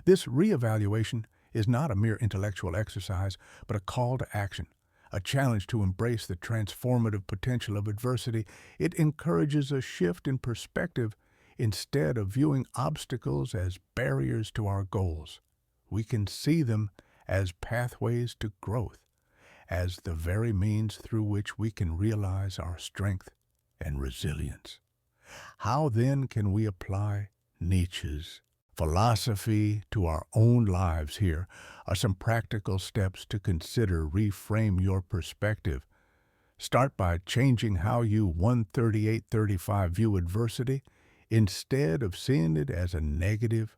This reevaluation is not a mere intellectual exercise, but a call to action, a challenge to embrace the transformative potential of adversity. It encourages a shift in perspective. Instead of viewing obstacles as barriers to our goals, we can see them as pathways to growth, as the very means through which we can realize our strength and resilience. How then can we apply Nietzsche's philosophy to our own lives? Here are some practical steps to consider. Reframe your perspective. Start by changing how you 13835 view adversity. Instead of seeing it as a negative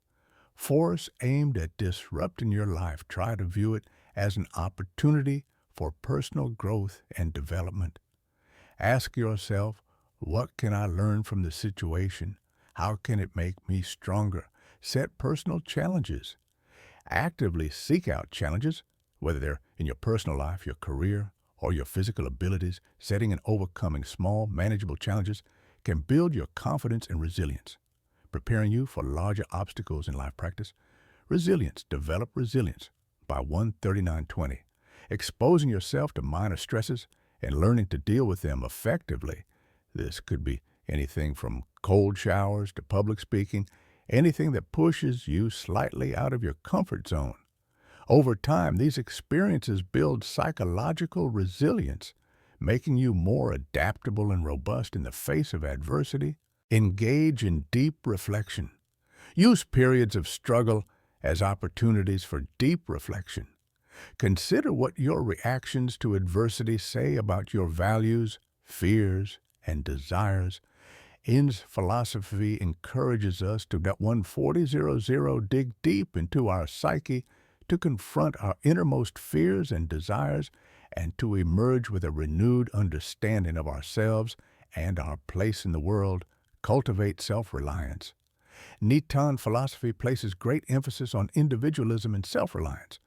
force aimed at disrupting your life, try to view it as an opportunity for personal growth and development. Ask yourself, what can I learn from the situation? How can it make me stronger? Set personal challenges. Actively seek out challenges, whether they're in your personal life, your career, or your physical abilities. Setting and overcoming small, manageable challenges can build your confidence and resilience, preparing you for larger obstacles in life. Practice resilience. Develop resilience by 13920. Exposing yourself to minor stresses and learning to deal with them effectively. This could be anything from cold showers to public speaking, anything that pushes you slightly out of your comfort zone. Over time, these experiences build psychological resilience, making you more adaptable and robust in the face of adversity. Engage in deep reflection. Use periods of struggle as opportunities for deep reflection. Consider what your reactions to adversity say about your values, fears, and desires. Inn's philosophy encourages us to, that 14000, dig deep into our psyche to confront our innermost fears and desires and to emerge with a renewed understanding of ourselves and our place in the world. Cultivate self-reliance. Nichiren philosophy places great emphasis on individualism and self-reliance.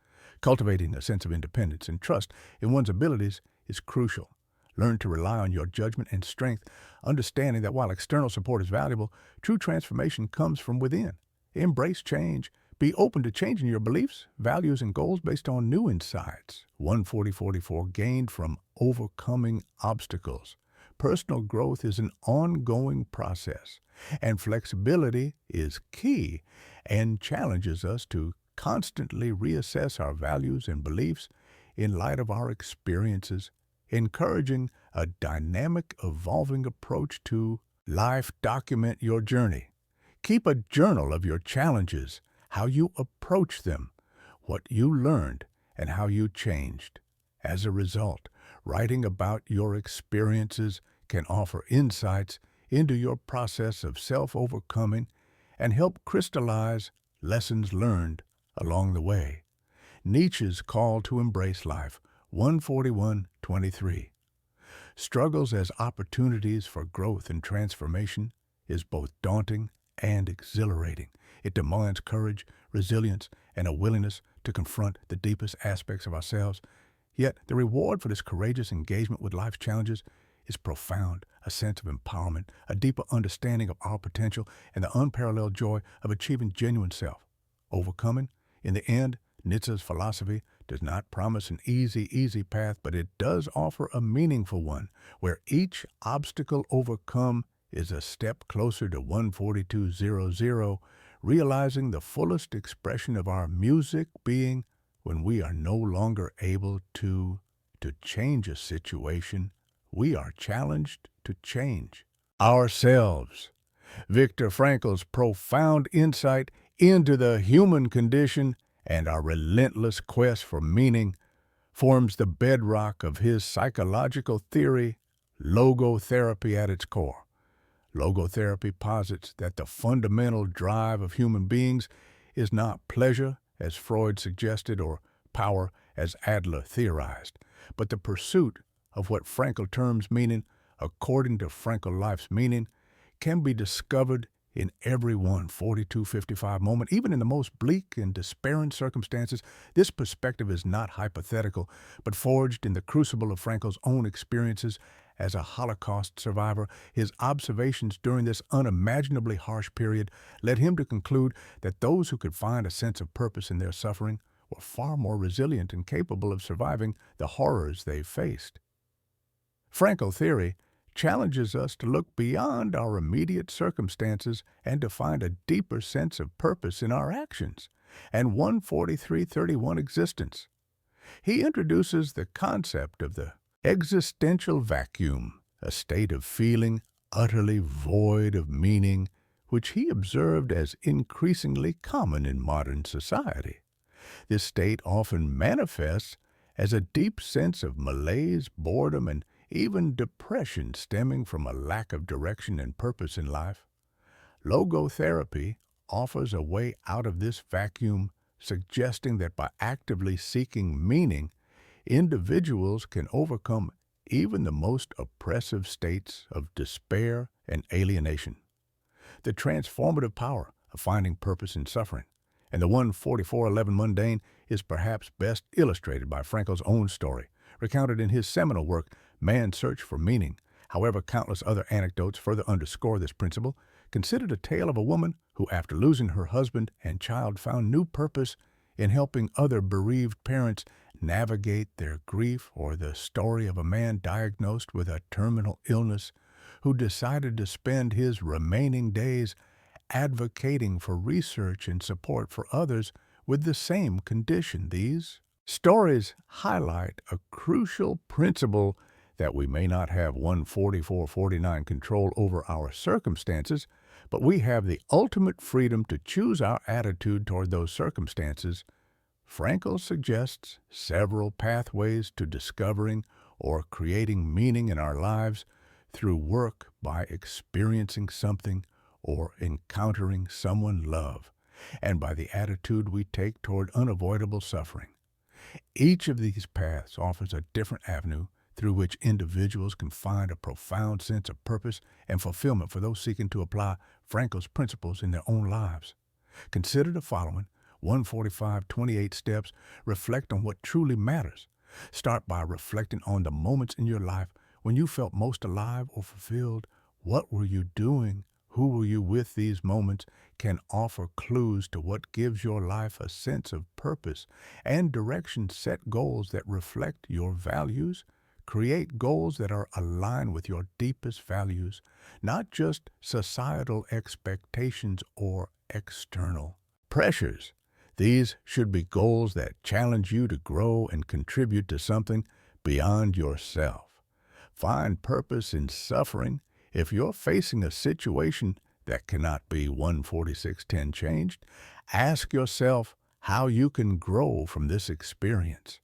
Cultivating a sense of independence and trust in one's abilities is crucial. Learn to rely on your judgment and strength, understanding that while external support is valuable, true transformation comes from within. Embrace change. Be open to changing your beliefs, values, and goals based on new insights. 14044 gained from overcoming obstacles. Personal growth is an ongoing process, and flexibility is key and challenges us to constantly reassess our values and beliefs in light of our experiences, encouraging a dynamic, evolving approach to life. Document your journey. Keep a journal of your challenges, how you approach them, what you learned, and how you changed. As a result, writing about your experiences can offer insights into your process of self-overcoming and help crystallize lessons learned along the way. Nietzsche's call to embrace life, 14123. Struggles as opportunities for growth and transformation is both daunting and exhilarating. It demands courage, resilience, and a willingness to confront the deepest aspects of ourselves. Yet the reward for this courageous engagement with life's challenges is profound, a sense of empowerment, a deeper understanding of our potential, and the unparalleled joy of achieving genuine self-overcoming. In the end, Nietzsche's philosophy does not promise an easy path, but it does offer a meaningful one, where each obstacle overcome is a step closer to 14200, realizing the fullest expression of our music being when we are no longer able to change a situation. We are challenged to change ourselves. Viktor Frankl's profound insight into the human condition and our relentless quest for meaning forms the bedrock of his psychological theory, logotherapy at its core. Logotherapy posits that the fundamental drive of human beings is not pleasure, as Freud suggested, or power, as Adler theorized, but the pursuit of what Frankl terms meaning. According to Frankl, life's meaning can be discovered in every 42:55 moment, even in the most bleak and despairing circumstances. This perspective is not hypothetical, but forged in the crucible of Frankel's own experiences as a Holocaust survivor. His observations during this unimaginably harsh period led him to conclude that those who could find a sense of purpose in their suffering were far more resilient and capable of surviving the horrors they faced. Frankel theory challenges us to look beyond our immediate circumstances and to find a deeper sense of purpose in our actions and 14331 existence. He introduces the concept of the existential vacuum, a state of feeling utterly void of meaning, which he observed as increasingly common in modern society. This state often manifests as a deep sense of malaise, boredom, and even depression stemming from a lack of direction and purpose in life. Logotherapy offers a way out of this vacuum, suggesting that by actively seeking meaning, individuals can overcome even the most oppressive states of despair and alienation. The transformative power of finding purpose in suffering and the 14411 mundane is perhaps best illustrated by Frankel's own story, recounted in his seminal work, Man's Search for Meaning. However, countless other anecdotes further underscore this principle. Consider the tale of a woman who, after losing her husband and child, found new purpose in helping other bereaved parents navigate their grief, or the story of a man diagnosed with a terminal illness who decided to spend his remaining days advocating for research and support for others with the same condition. These stories highlight a crucial principle that we may not have 14449 control over our circumstances, but we have the ultimate freedom to choose our attitude toward those circumstances. Frankel suggests several pathways to discovering or creating meaning in our lives through work by experiencing something or encountering someone love, and by the attitude we take toward unavoidable suffering. Each of these paths offers a different avenue through which individuals can find a profound sense of purpose and fulfillment for those seeking to apply Frankel's principles in their own lives. Consider the following 14528 steps. Reflect on what truly matters. Start by reflecting on the moments in your life when you felt most alive or fulfilled. What were you doing? Who were you with? These moments can offer clues to what gives your life a sense of purpose and direction. Set goals that reflect your values. Create goals that are aligned with your deepest values, not just societal expectations or external pressures. These should be goals that challenge you to grow and contribute to something beyond yourself. Find purpose in suffering. If you're facing a situation that cannot be 14610 changed, ask yourself how you can grow from this experience.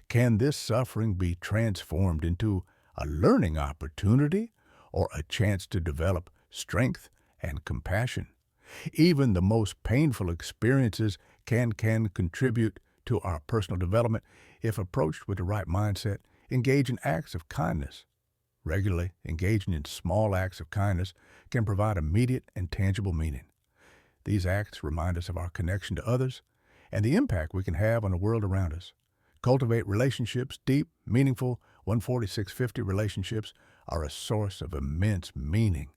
Can this suffering be transformed into a learning opportunity or a chance to develop strength and compassion? Even the most painful experiences can contribute to our personal development if approached with the right mindset. Engage in acts of kindness. Regularly engaging in small acts of kindness can provide immediate and tangible meaning. These acts remind us of our connection to others and the impact we can have on the world around us. Cultivate relationships. Deep, meaningful 14650 relationships are a source of immense meaning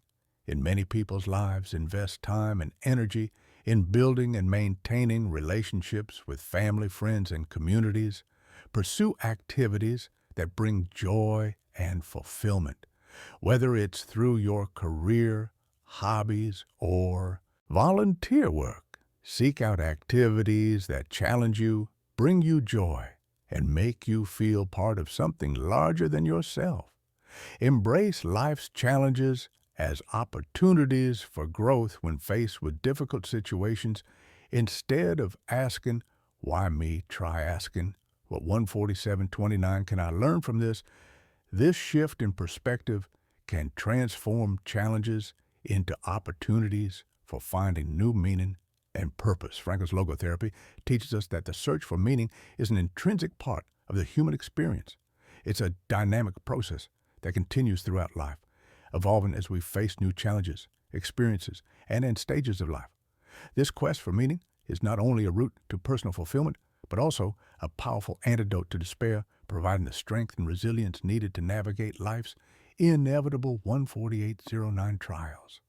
in many people's lives. Invest time and energy in building and maintaining relationships with family, friends, and communities. Pursue activities that bring joy and fulfillment, whether it's through your career, hobbies, or volunteer work. Seek out activities that challenge you, bring you joy, and make you feel part of something larger than yourself. Embrace life's challenges as opportunities for growth when faced with difficult situations. Instead of asking, "Why me?" try asking, "What 14729 can I learn from this?" This shift in perspective can transform challenges into opportunities for finding new meaning and purpose. Frankel's logotherapy teaches us that the search for meaning is an intrinsic part of the human experience. It's a dynamic process that continues throughout life, evolving as we face new challenges experiences, and in stages of life. This quest for meaning is not only a route to personal fulfillment, but also a powerful antidote to despair, providing the strength and resilience needed to navigate life's inevitable 14809 trials.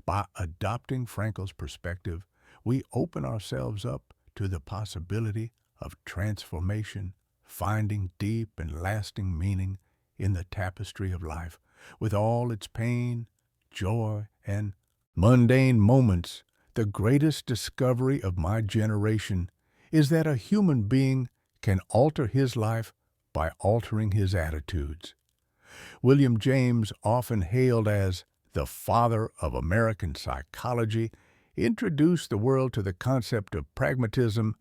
By adopting Frankl's perspective, we open ourselves up to the possibility of transformation, finding deep and lasting meaning in the tapestry of life, with all its pain, joy, and mundane moments. The greatest discovery of my generation is that a human being can alter his life by altering his attitudes. William James, often hailed as the father of American psychology, introduced the world to the concept of pragmatism,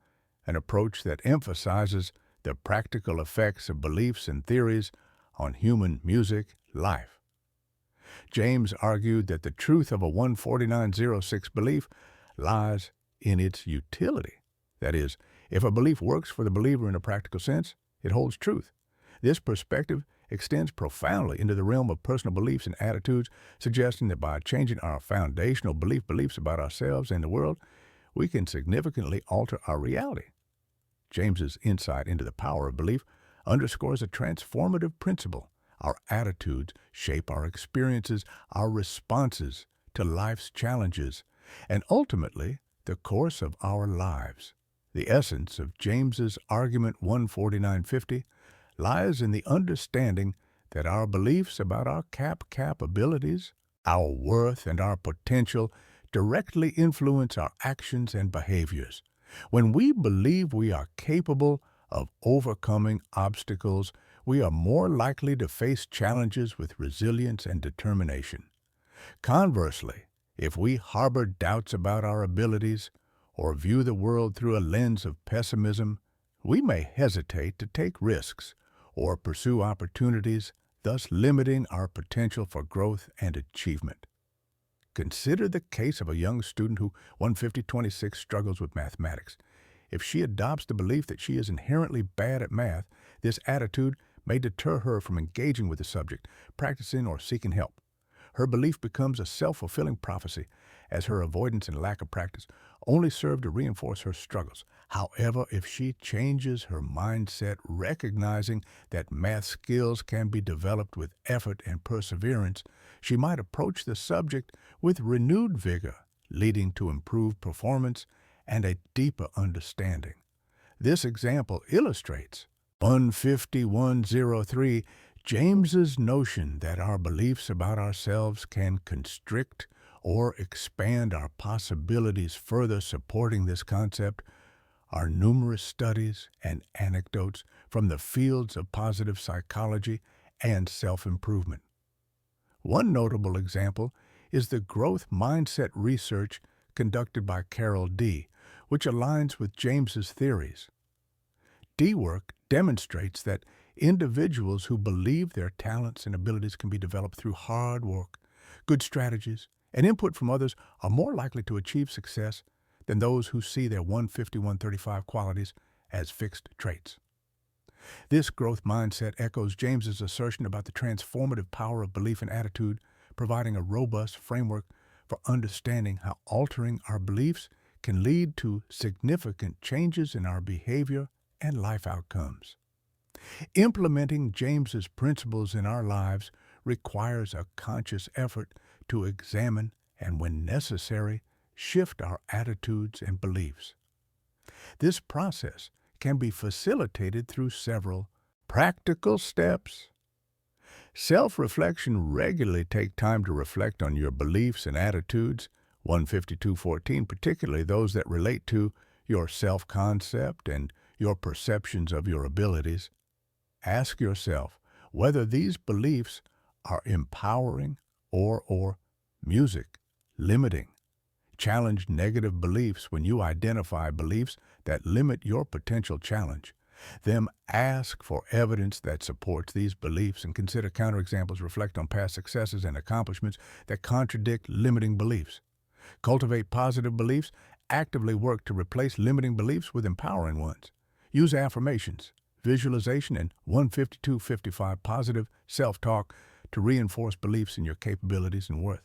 an approach that emphasizes the practical effects of beliefs and theories on human music life. James argued that the truth of a 14906 belief lies in its utility. That is, if a belief works for the believer in a practical sense, it holds truth. This perspective extends profoundly into the realm of personal beliefs and attitudes, suggesting that by changing our foundational beliefs about ourselves and the world, we can significantly alter our reality. James's insight into the power of belief underscores a transformative principle. Our attitudes shape our experiences, our responses to life's challenges, and ultimately the course of our lives. The essence of James's argument 14950 lies in the understanding that our beliefs about our capabilities, our worth, and our potential directly influence our actions and behaviors. When we believe we are capable of overcoming obstacles, we are more likely to face challenges with resilience and determination. Conversely, if we harbor doubts about our abilities or view the world through a lens of pessimism, we may hesitate to take risks or pursue opportunities, thus limiting our potential for growth and achievement. Consider the case of a young student who 15026 struggles with mathematics. If she adopts the belief that she is inherently bad at math, this attitude may deter her from engaging with the subject, practicing, or seeking help. Her belief becomes a self-fulfilling prophecy, as her avoidance and lack of practice only serve to reinforce her struggles. However, if she changes her mindset, recognizing that math skills can be developed with effort and perseverance, she might approach the subject with renewed vigor, leading to improved performance and a deeper understanding. This example illustrates 15103, James's notion that our beliefs about ourselves can constrict or expand our possibilities. Further supporting this concept are numerous studies and anecdotes from the fields of positive psychology and self-improvement. One notable example is the growth mindset research conducted by Carl D., which aligns with James's theories. D work demonstrates that individuals who believe their talents and abilities can be developed through hard work, good strategies, and input from others are more likely to achieve success than those who see their 15135 qualities as fixed traits. This growth mindset echoes James's assertion about the transformative power of belief and attitude, providing a robust framework for understanding how altering our beliefs can lead to significant changes in our behavior and life outcomes. Implementing James's principles in our lives requires a conscious effort to examine and, when necessary, shift our attitudes and beliefs. This process can be facilitated through several practical steps. Self-reflection. Regularly take time to reflect on your beliefs and attitudes, 15214, particularly those that relate to your self-concept and your perceptions of your abilities. Ask yourself whether these beliefs are empowering or music limiting. Challenge negative beliefs. When you identify beliefs that limit your potential, challenge them. Ask for evidence that supports these beliefs and consider counterexamples. Reflect on past successes and accomplishments that contradict limiting beliefs. Cultivate positive beliefs. Actively work to replace limiting beliefs with empowering ones. Use affirmations, visualization, and 15255 positive self-talk to reinforce beliefs in your capabilities and worth.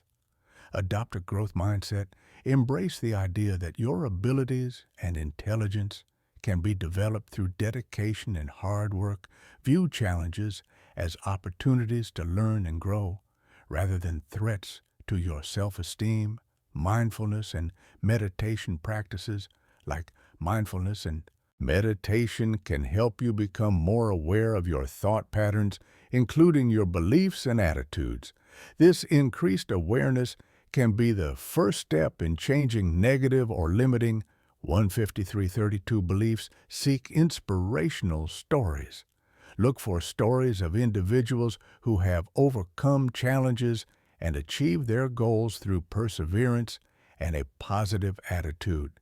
Adopt a growth mindset. Embrace the idea that your abilities and intelligence can be developed through dedication and hard work. View challenges as opportunities to learn and grow rather than threats to your self-esteem. Mindfulness and meditation practices like mindfulness and meditation can help you become more aware of your thought patterns, including your beliefs and attitudes. This increased awareness can be the first step in changing negative or limiting 15332 beliefs. Seek inspirational stories. Look for stories of individuals who have overcome challenges and achieved their goals through perseverance and a positive attitude.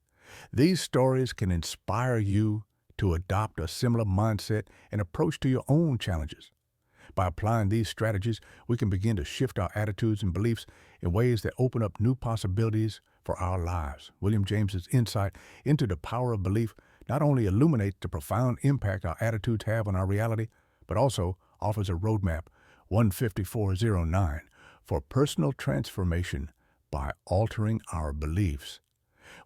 These stories can inspire you to adopt a similar mindset and approach to your own challenges. By applying these strategies, we can begin to shift our attitudes and beliefs in ways that open up new possibilities for our lives. William James's insight into the power of belief not only illuminates the profound impact our attitudes have on our reality, but also offers a roadmap, 15409, for personal transformation by altering our beliefs.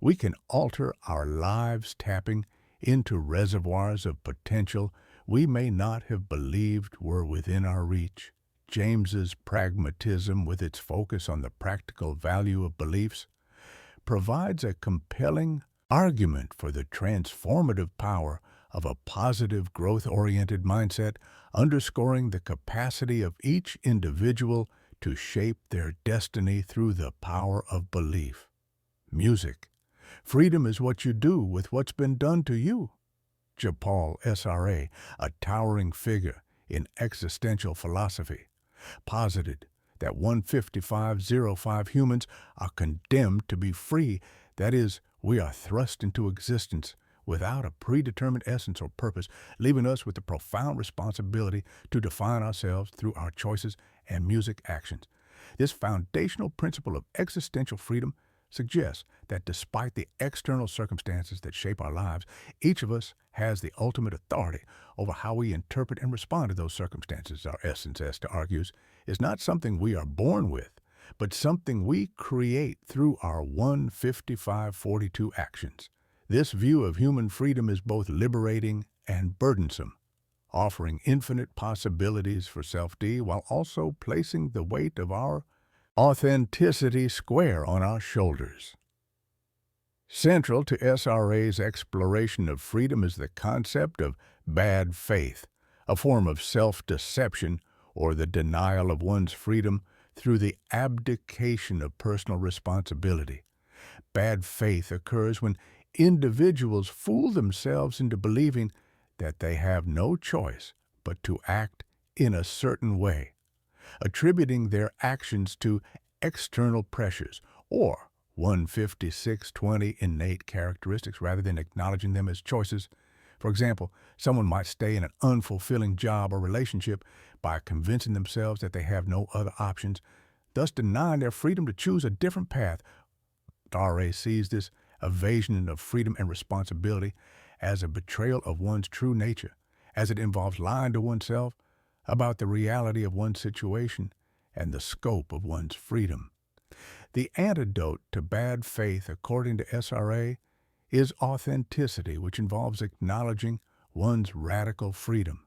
We can alter our lives, tapping into reservoirs of potential we may not have believed were within our reach. James's pragmatism, with its focus on the practical value of beliefs, provides a compelling argument for the transformative power of a positive, growth-oriented mindset, underscoring the capacity of each individual to shape their destiny through the power of belief. Music. Freedom is what you do with what's been done to you. Paul SRA, a towering figure in existential philosophy, posited that 15505 humans are condemned to be free. That is, we are thrust into existence without a predetermined essence or purpose, leaving us with the profound responsibility to define ourselves through our choices and music actions. This foundational principle of existential freedom suggests that despite the external circumstances that shape our lives, each of us has the ultimate authority over how we interpret and respond to those circumstances. Our essence, Esther argues, is not something we are born with, but something we create through our 15542 actions. This view of human freedom is both liberating and burdensome, offering infinite possibilities for self-D while also placing the weight of our authenticity square on our shoulders. Central to SRA's exploration of freedom is the concept of bad faith, a form of self-deception or the denial of one's freedom through the abdication of personal responsibility. Bad faith occurs when individuals fool themselves into believing that they have no choice but to act in a certain way, attributing their actions to external pressures or 15620 innate characteristics rather than acknowledging them as choices. For example, someone might stay in an unfulfilling job or relationship by convincing themselves that they have no other options, thus denying their freedom to choose a different path. RA sees this evasion of freedom and responsibility as a betrayal of one's true nature, as it involves lying to oneself about the reality of one's situation and the scope of one's freedom. The antidote to bad faith, according to SRA, is authenticity, which involves acknowledging one's radical freedom,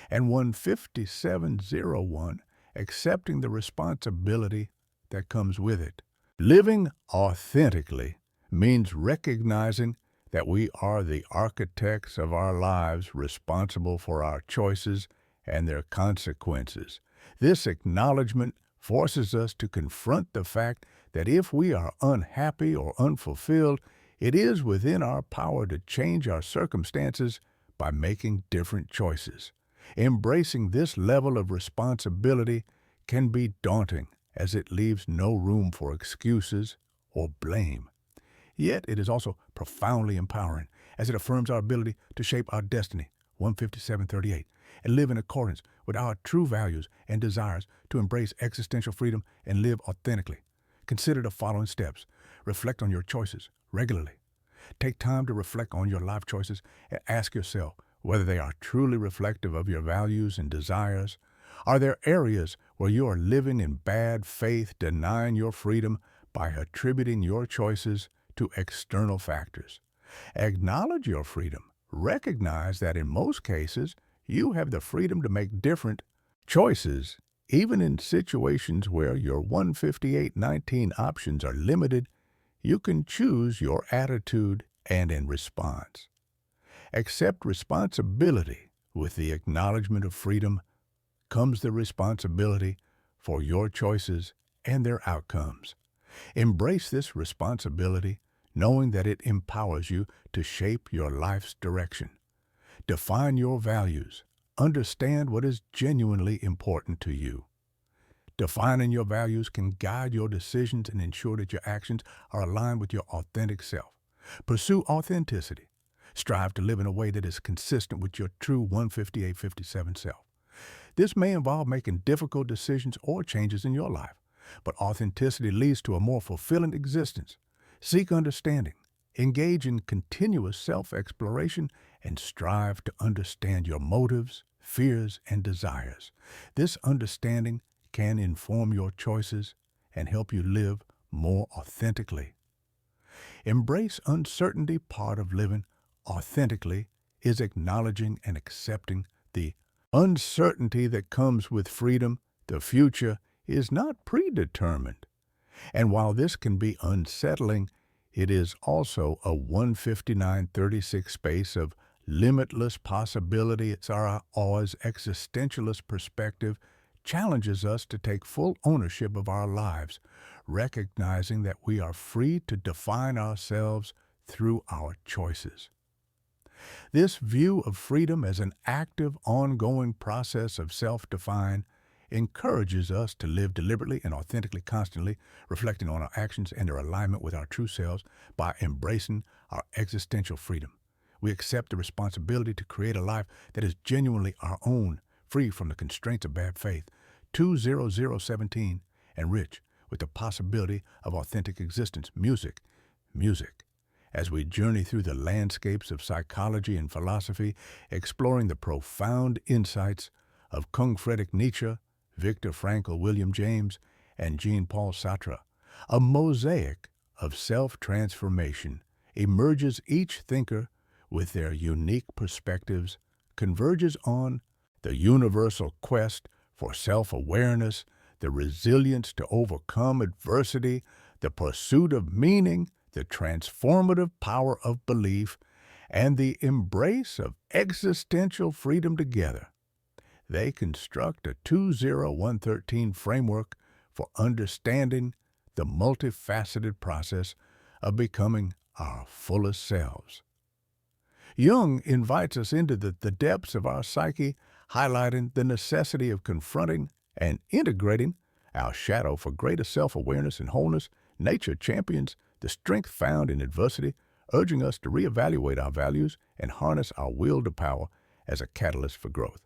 and 15701, accepting the responsibility that comes with it. Living authentically means recognizing that we are the architects of our lives, responsible for our choices and their consequences. This acknowledgement forces us to confront the fact that if we are unhappy or unfulfilled, it is within our power to change our circumstances by making different choices. Embracing this level of responsibility can be daunting, as it leaves no room for excuses or blame. Yet it is also profoundly empowering, as it affirms our ability to shape our destiny, 15738, and live in accordance with our true values and desires to embrace existential freedom and live authentically. Consider the following steps. Reflect on your choices regularly. Take time to reflect on your life choices and ask yourself whether they are truly reflective of your values and desires. Are there areas where you are living in bad faith, denying your freedom by attributing your choices to external factors? Acknowledge your freedom. Recognize that in most cases, you have the freedom to make different choices, even in situations where your 158.19 options are limited. You can choose your attitude and in response. Accept responsibility. With the acknowledgement of freedom comes the responsibility for your choices and their outcomes. Embrace this responsibility, knowing that it empowers you to shape your life's direction. Define your values. Understand what is genuinely important to you. Defining your values can guide your decisions and ensure that your actions are aligned with your authentic self. Pursue authenticity. Strive to live in a way that is consistent with your true 158-57 self. This may involve making difficult decisions or changes in your life, but authenticity leads to a more fulfilling existence. Seek understanding. Engage in continuous self-exploration and strive to understand your motives, fears, and desires. This understanding can inform your choices and help you live more authentically. Embrace uncertainty. Part of living authentically is acknowledging and accepting the uncertainty that comes with freedom. The future is not predetermined. And while this can be unsettling, it is also a 159.36 space of limitless possibility. It's our always existentialist perspective challenges us to take full ownership of our lives, recognizing that we are free to define ourselves through our choices. This view of freedom as an active, ongoing process of self-define encourages us to live deliberately and authentically, constantly reflecting on our actions and their alignment with our true selves. By embracing our existential freedom, we accept the responsibility to create a life that is genuinely our own, free from the constraints of bad faith. 20017, and rich with the possibility of authentic existence. Music. As we journey through the landscapes of psychology and philosophy, exploring the profound insights of Kung Friedrich Nietzsche, Viktor Frankl, William James, and Jean-Paul Sartre, a mosaic of self-transformation emerges. Each thinker, with their unique perspectives, converges on the universal quest for self-awareness, the resilience to overcome adversity, the pursuit of meaning, the transformative power of belief, and the embrace of existential freedom. Together, they construct a 20113 framework for understanding the multifaceted process of becoming our fullest selves. Jung invites us into the depths of our psyche, highlighting the necessity of confronting and integrating our shadow for greater self-awareness and wholeness. Nature champions the strength found in adversity, urging us to reevaluate our values and harness our will to power as a catalyst for growth.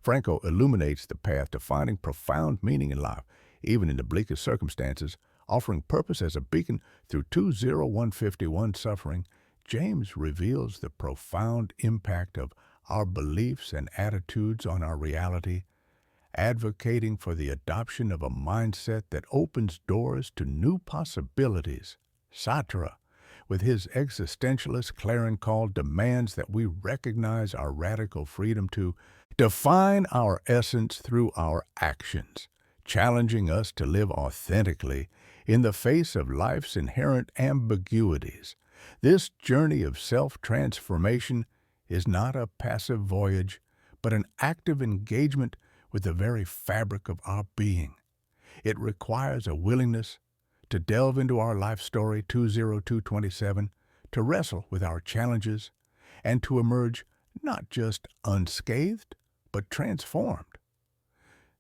Franco illuminates the path to finding profound meaning in life, even in the bleakest circumstances, offering purpose as a beacon through 20151 suffering. James reveals the profound impact of our beliefs and attitudes on our reality, advocating for the adoption of a mindset that opens doors to new possibilities. Sartre, with his existentialist clarion call, demands that we recognize our radical freedom to define our essence through our actions, challenging us to live authentically in the face of life's inherent ambiguities. This journey of self-transformation is not a passive voyage, but an active engagement with the very fabric of our being. It requires a willingness to delve into our life story. 20227, to wrestle with our challenges, and to emerge not just unscathed, but transformed.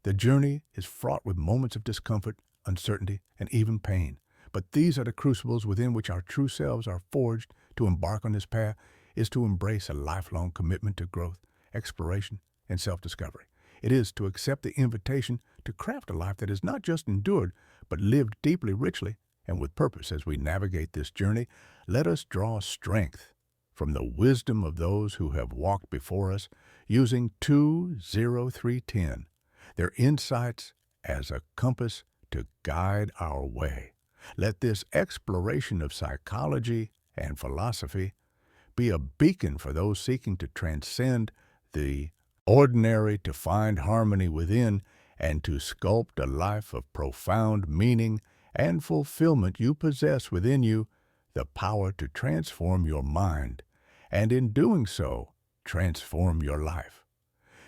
The journey is fraught with moments of discomfort, uncertainty, and even pain. But these are the crucibles within which our true selves are forged. To embark on this path is to embrace a lifelong commitment to growth, exploration, and self-discovery. It is to accept the invitation to craft a life that is not just endured, but lived deeply, richly, and with purpose. As we navigate this journey, let us draw strength from the wisdom of those who have walked before us. Using 20310, their insights as a compass to guide our way. Let this exploration of psychology and philosophy be a beacon for those seeking to transcend the ordinary, to find harmony within, and to sculpt a life of profound meaning and fulfillment. You possess within you the power to transform your mind, and in doing so, transform your life.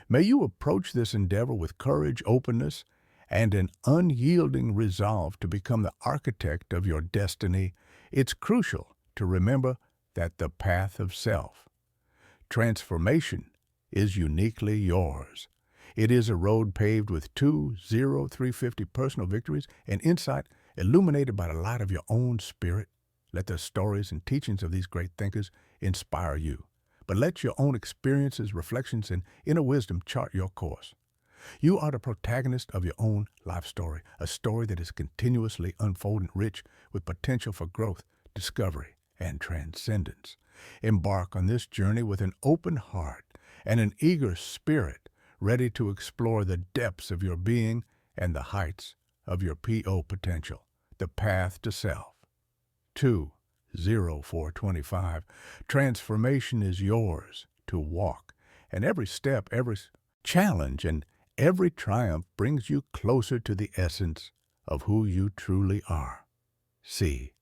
May you approach this endeavor with courage, openness, and an unyielding resolve to become the architect of your destiny. It's crucial to remember that the path of self transformation is uniquely yours. It is a road paved with 350 personal victories and insight illuminated by the light of your own spirit. Let the stories and teachings of these great thinkers inspire you, but let your own experiences, reflections, and inner wisdom chart your course. You are the protagonist of your own life story, a story that is continuously unfolding, rich with potential for growth, discovery, and transcendence. Embark on this journey with an open heart and an eager spirit, ready to explore the depths of your being and the heights of your PO potential. The path to self. 20425. Transformation is yours to walk, and every step, every challenge, and every triumph brings you closer to the essence of who you truly are. See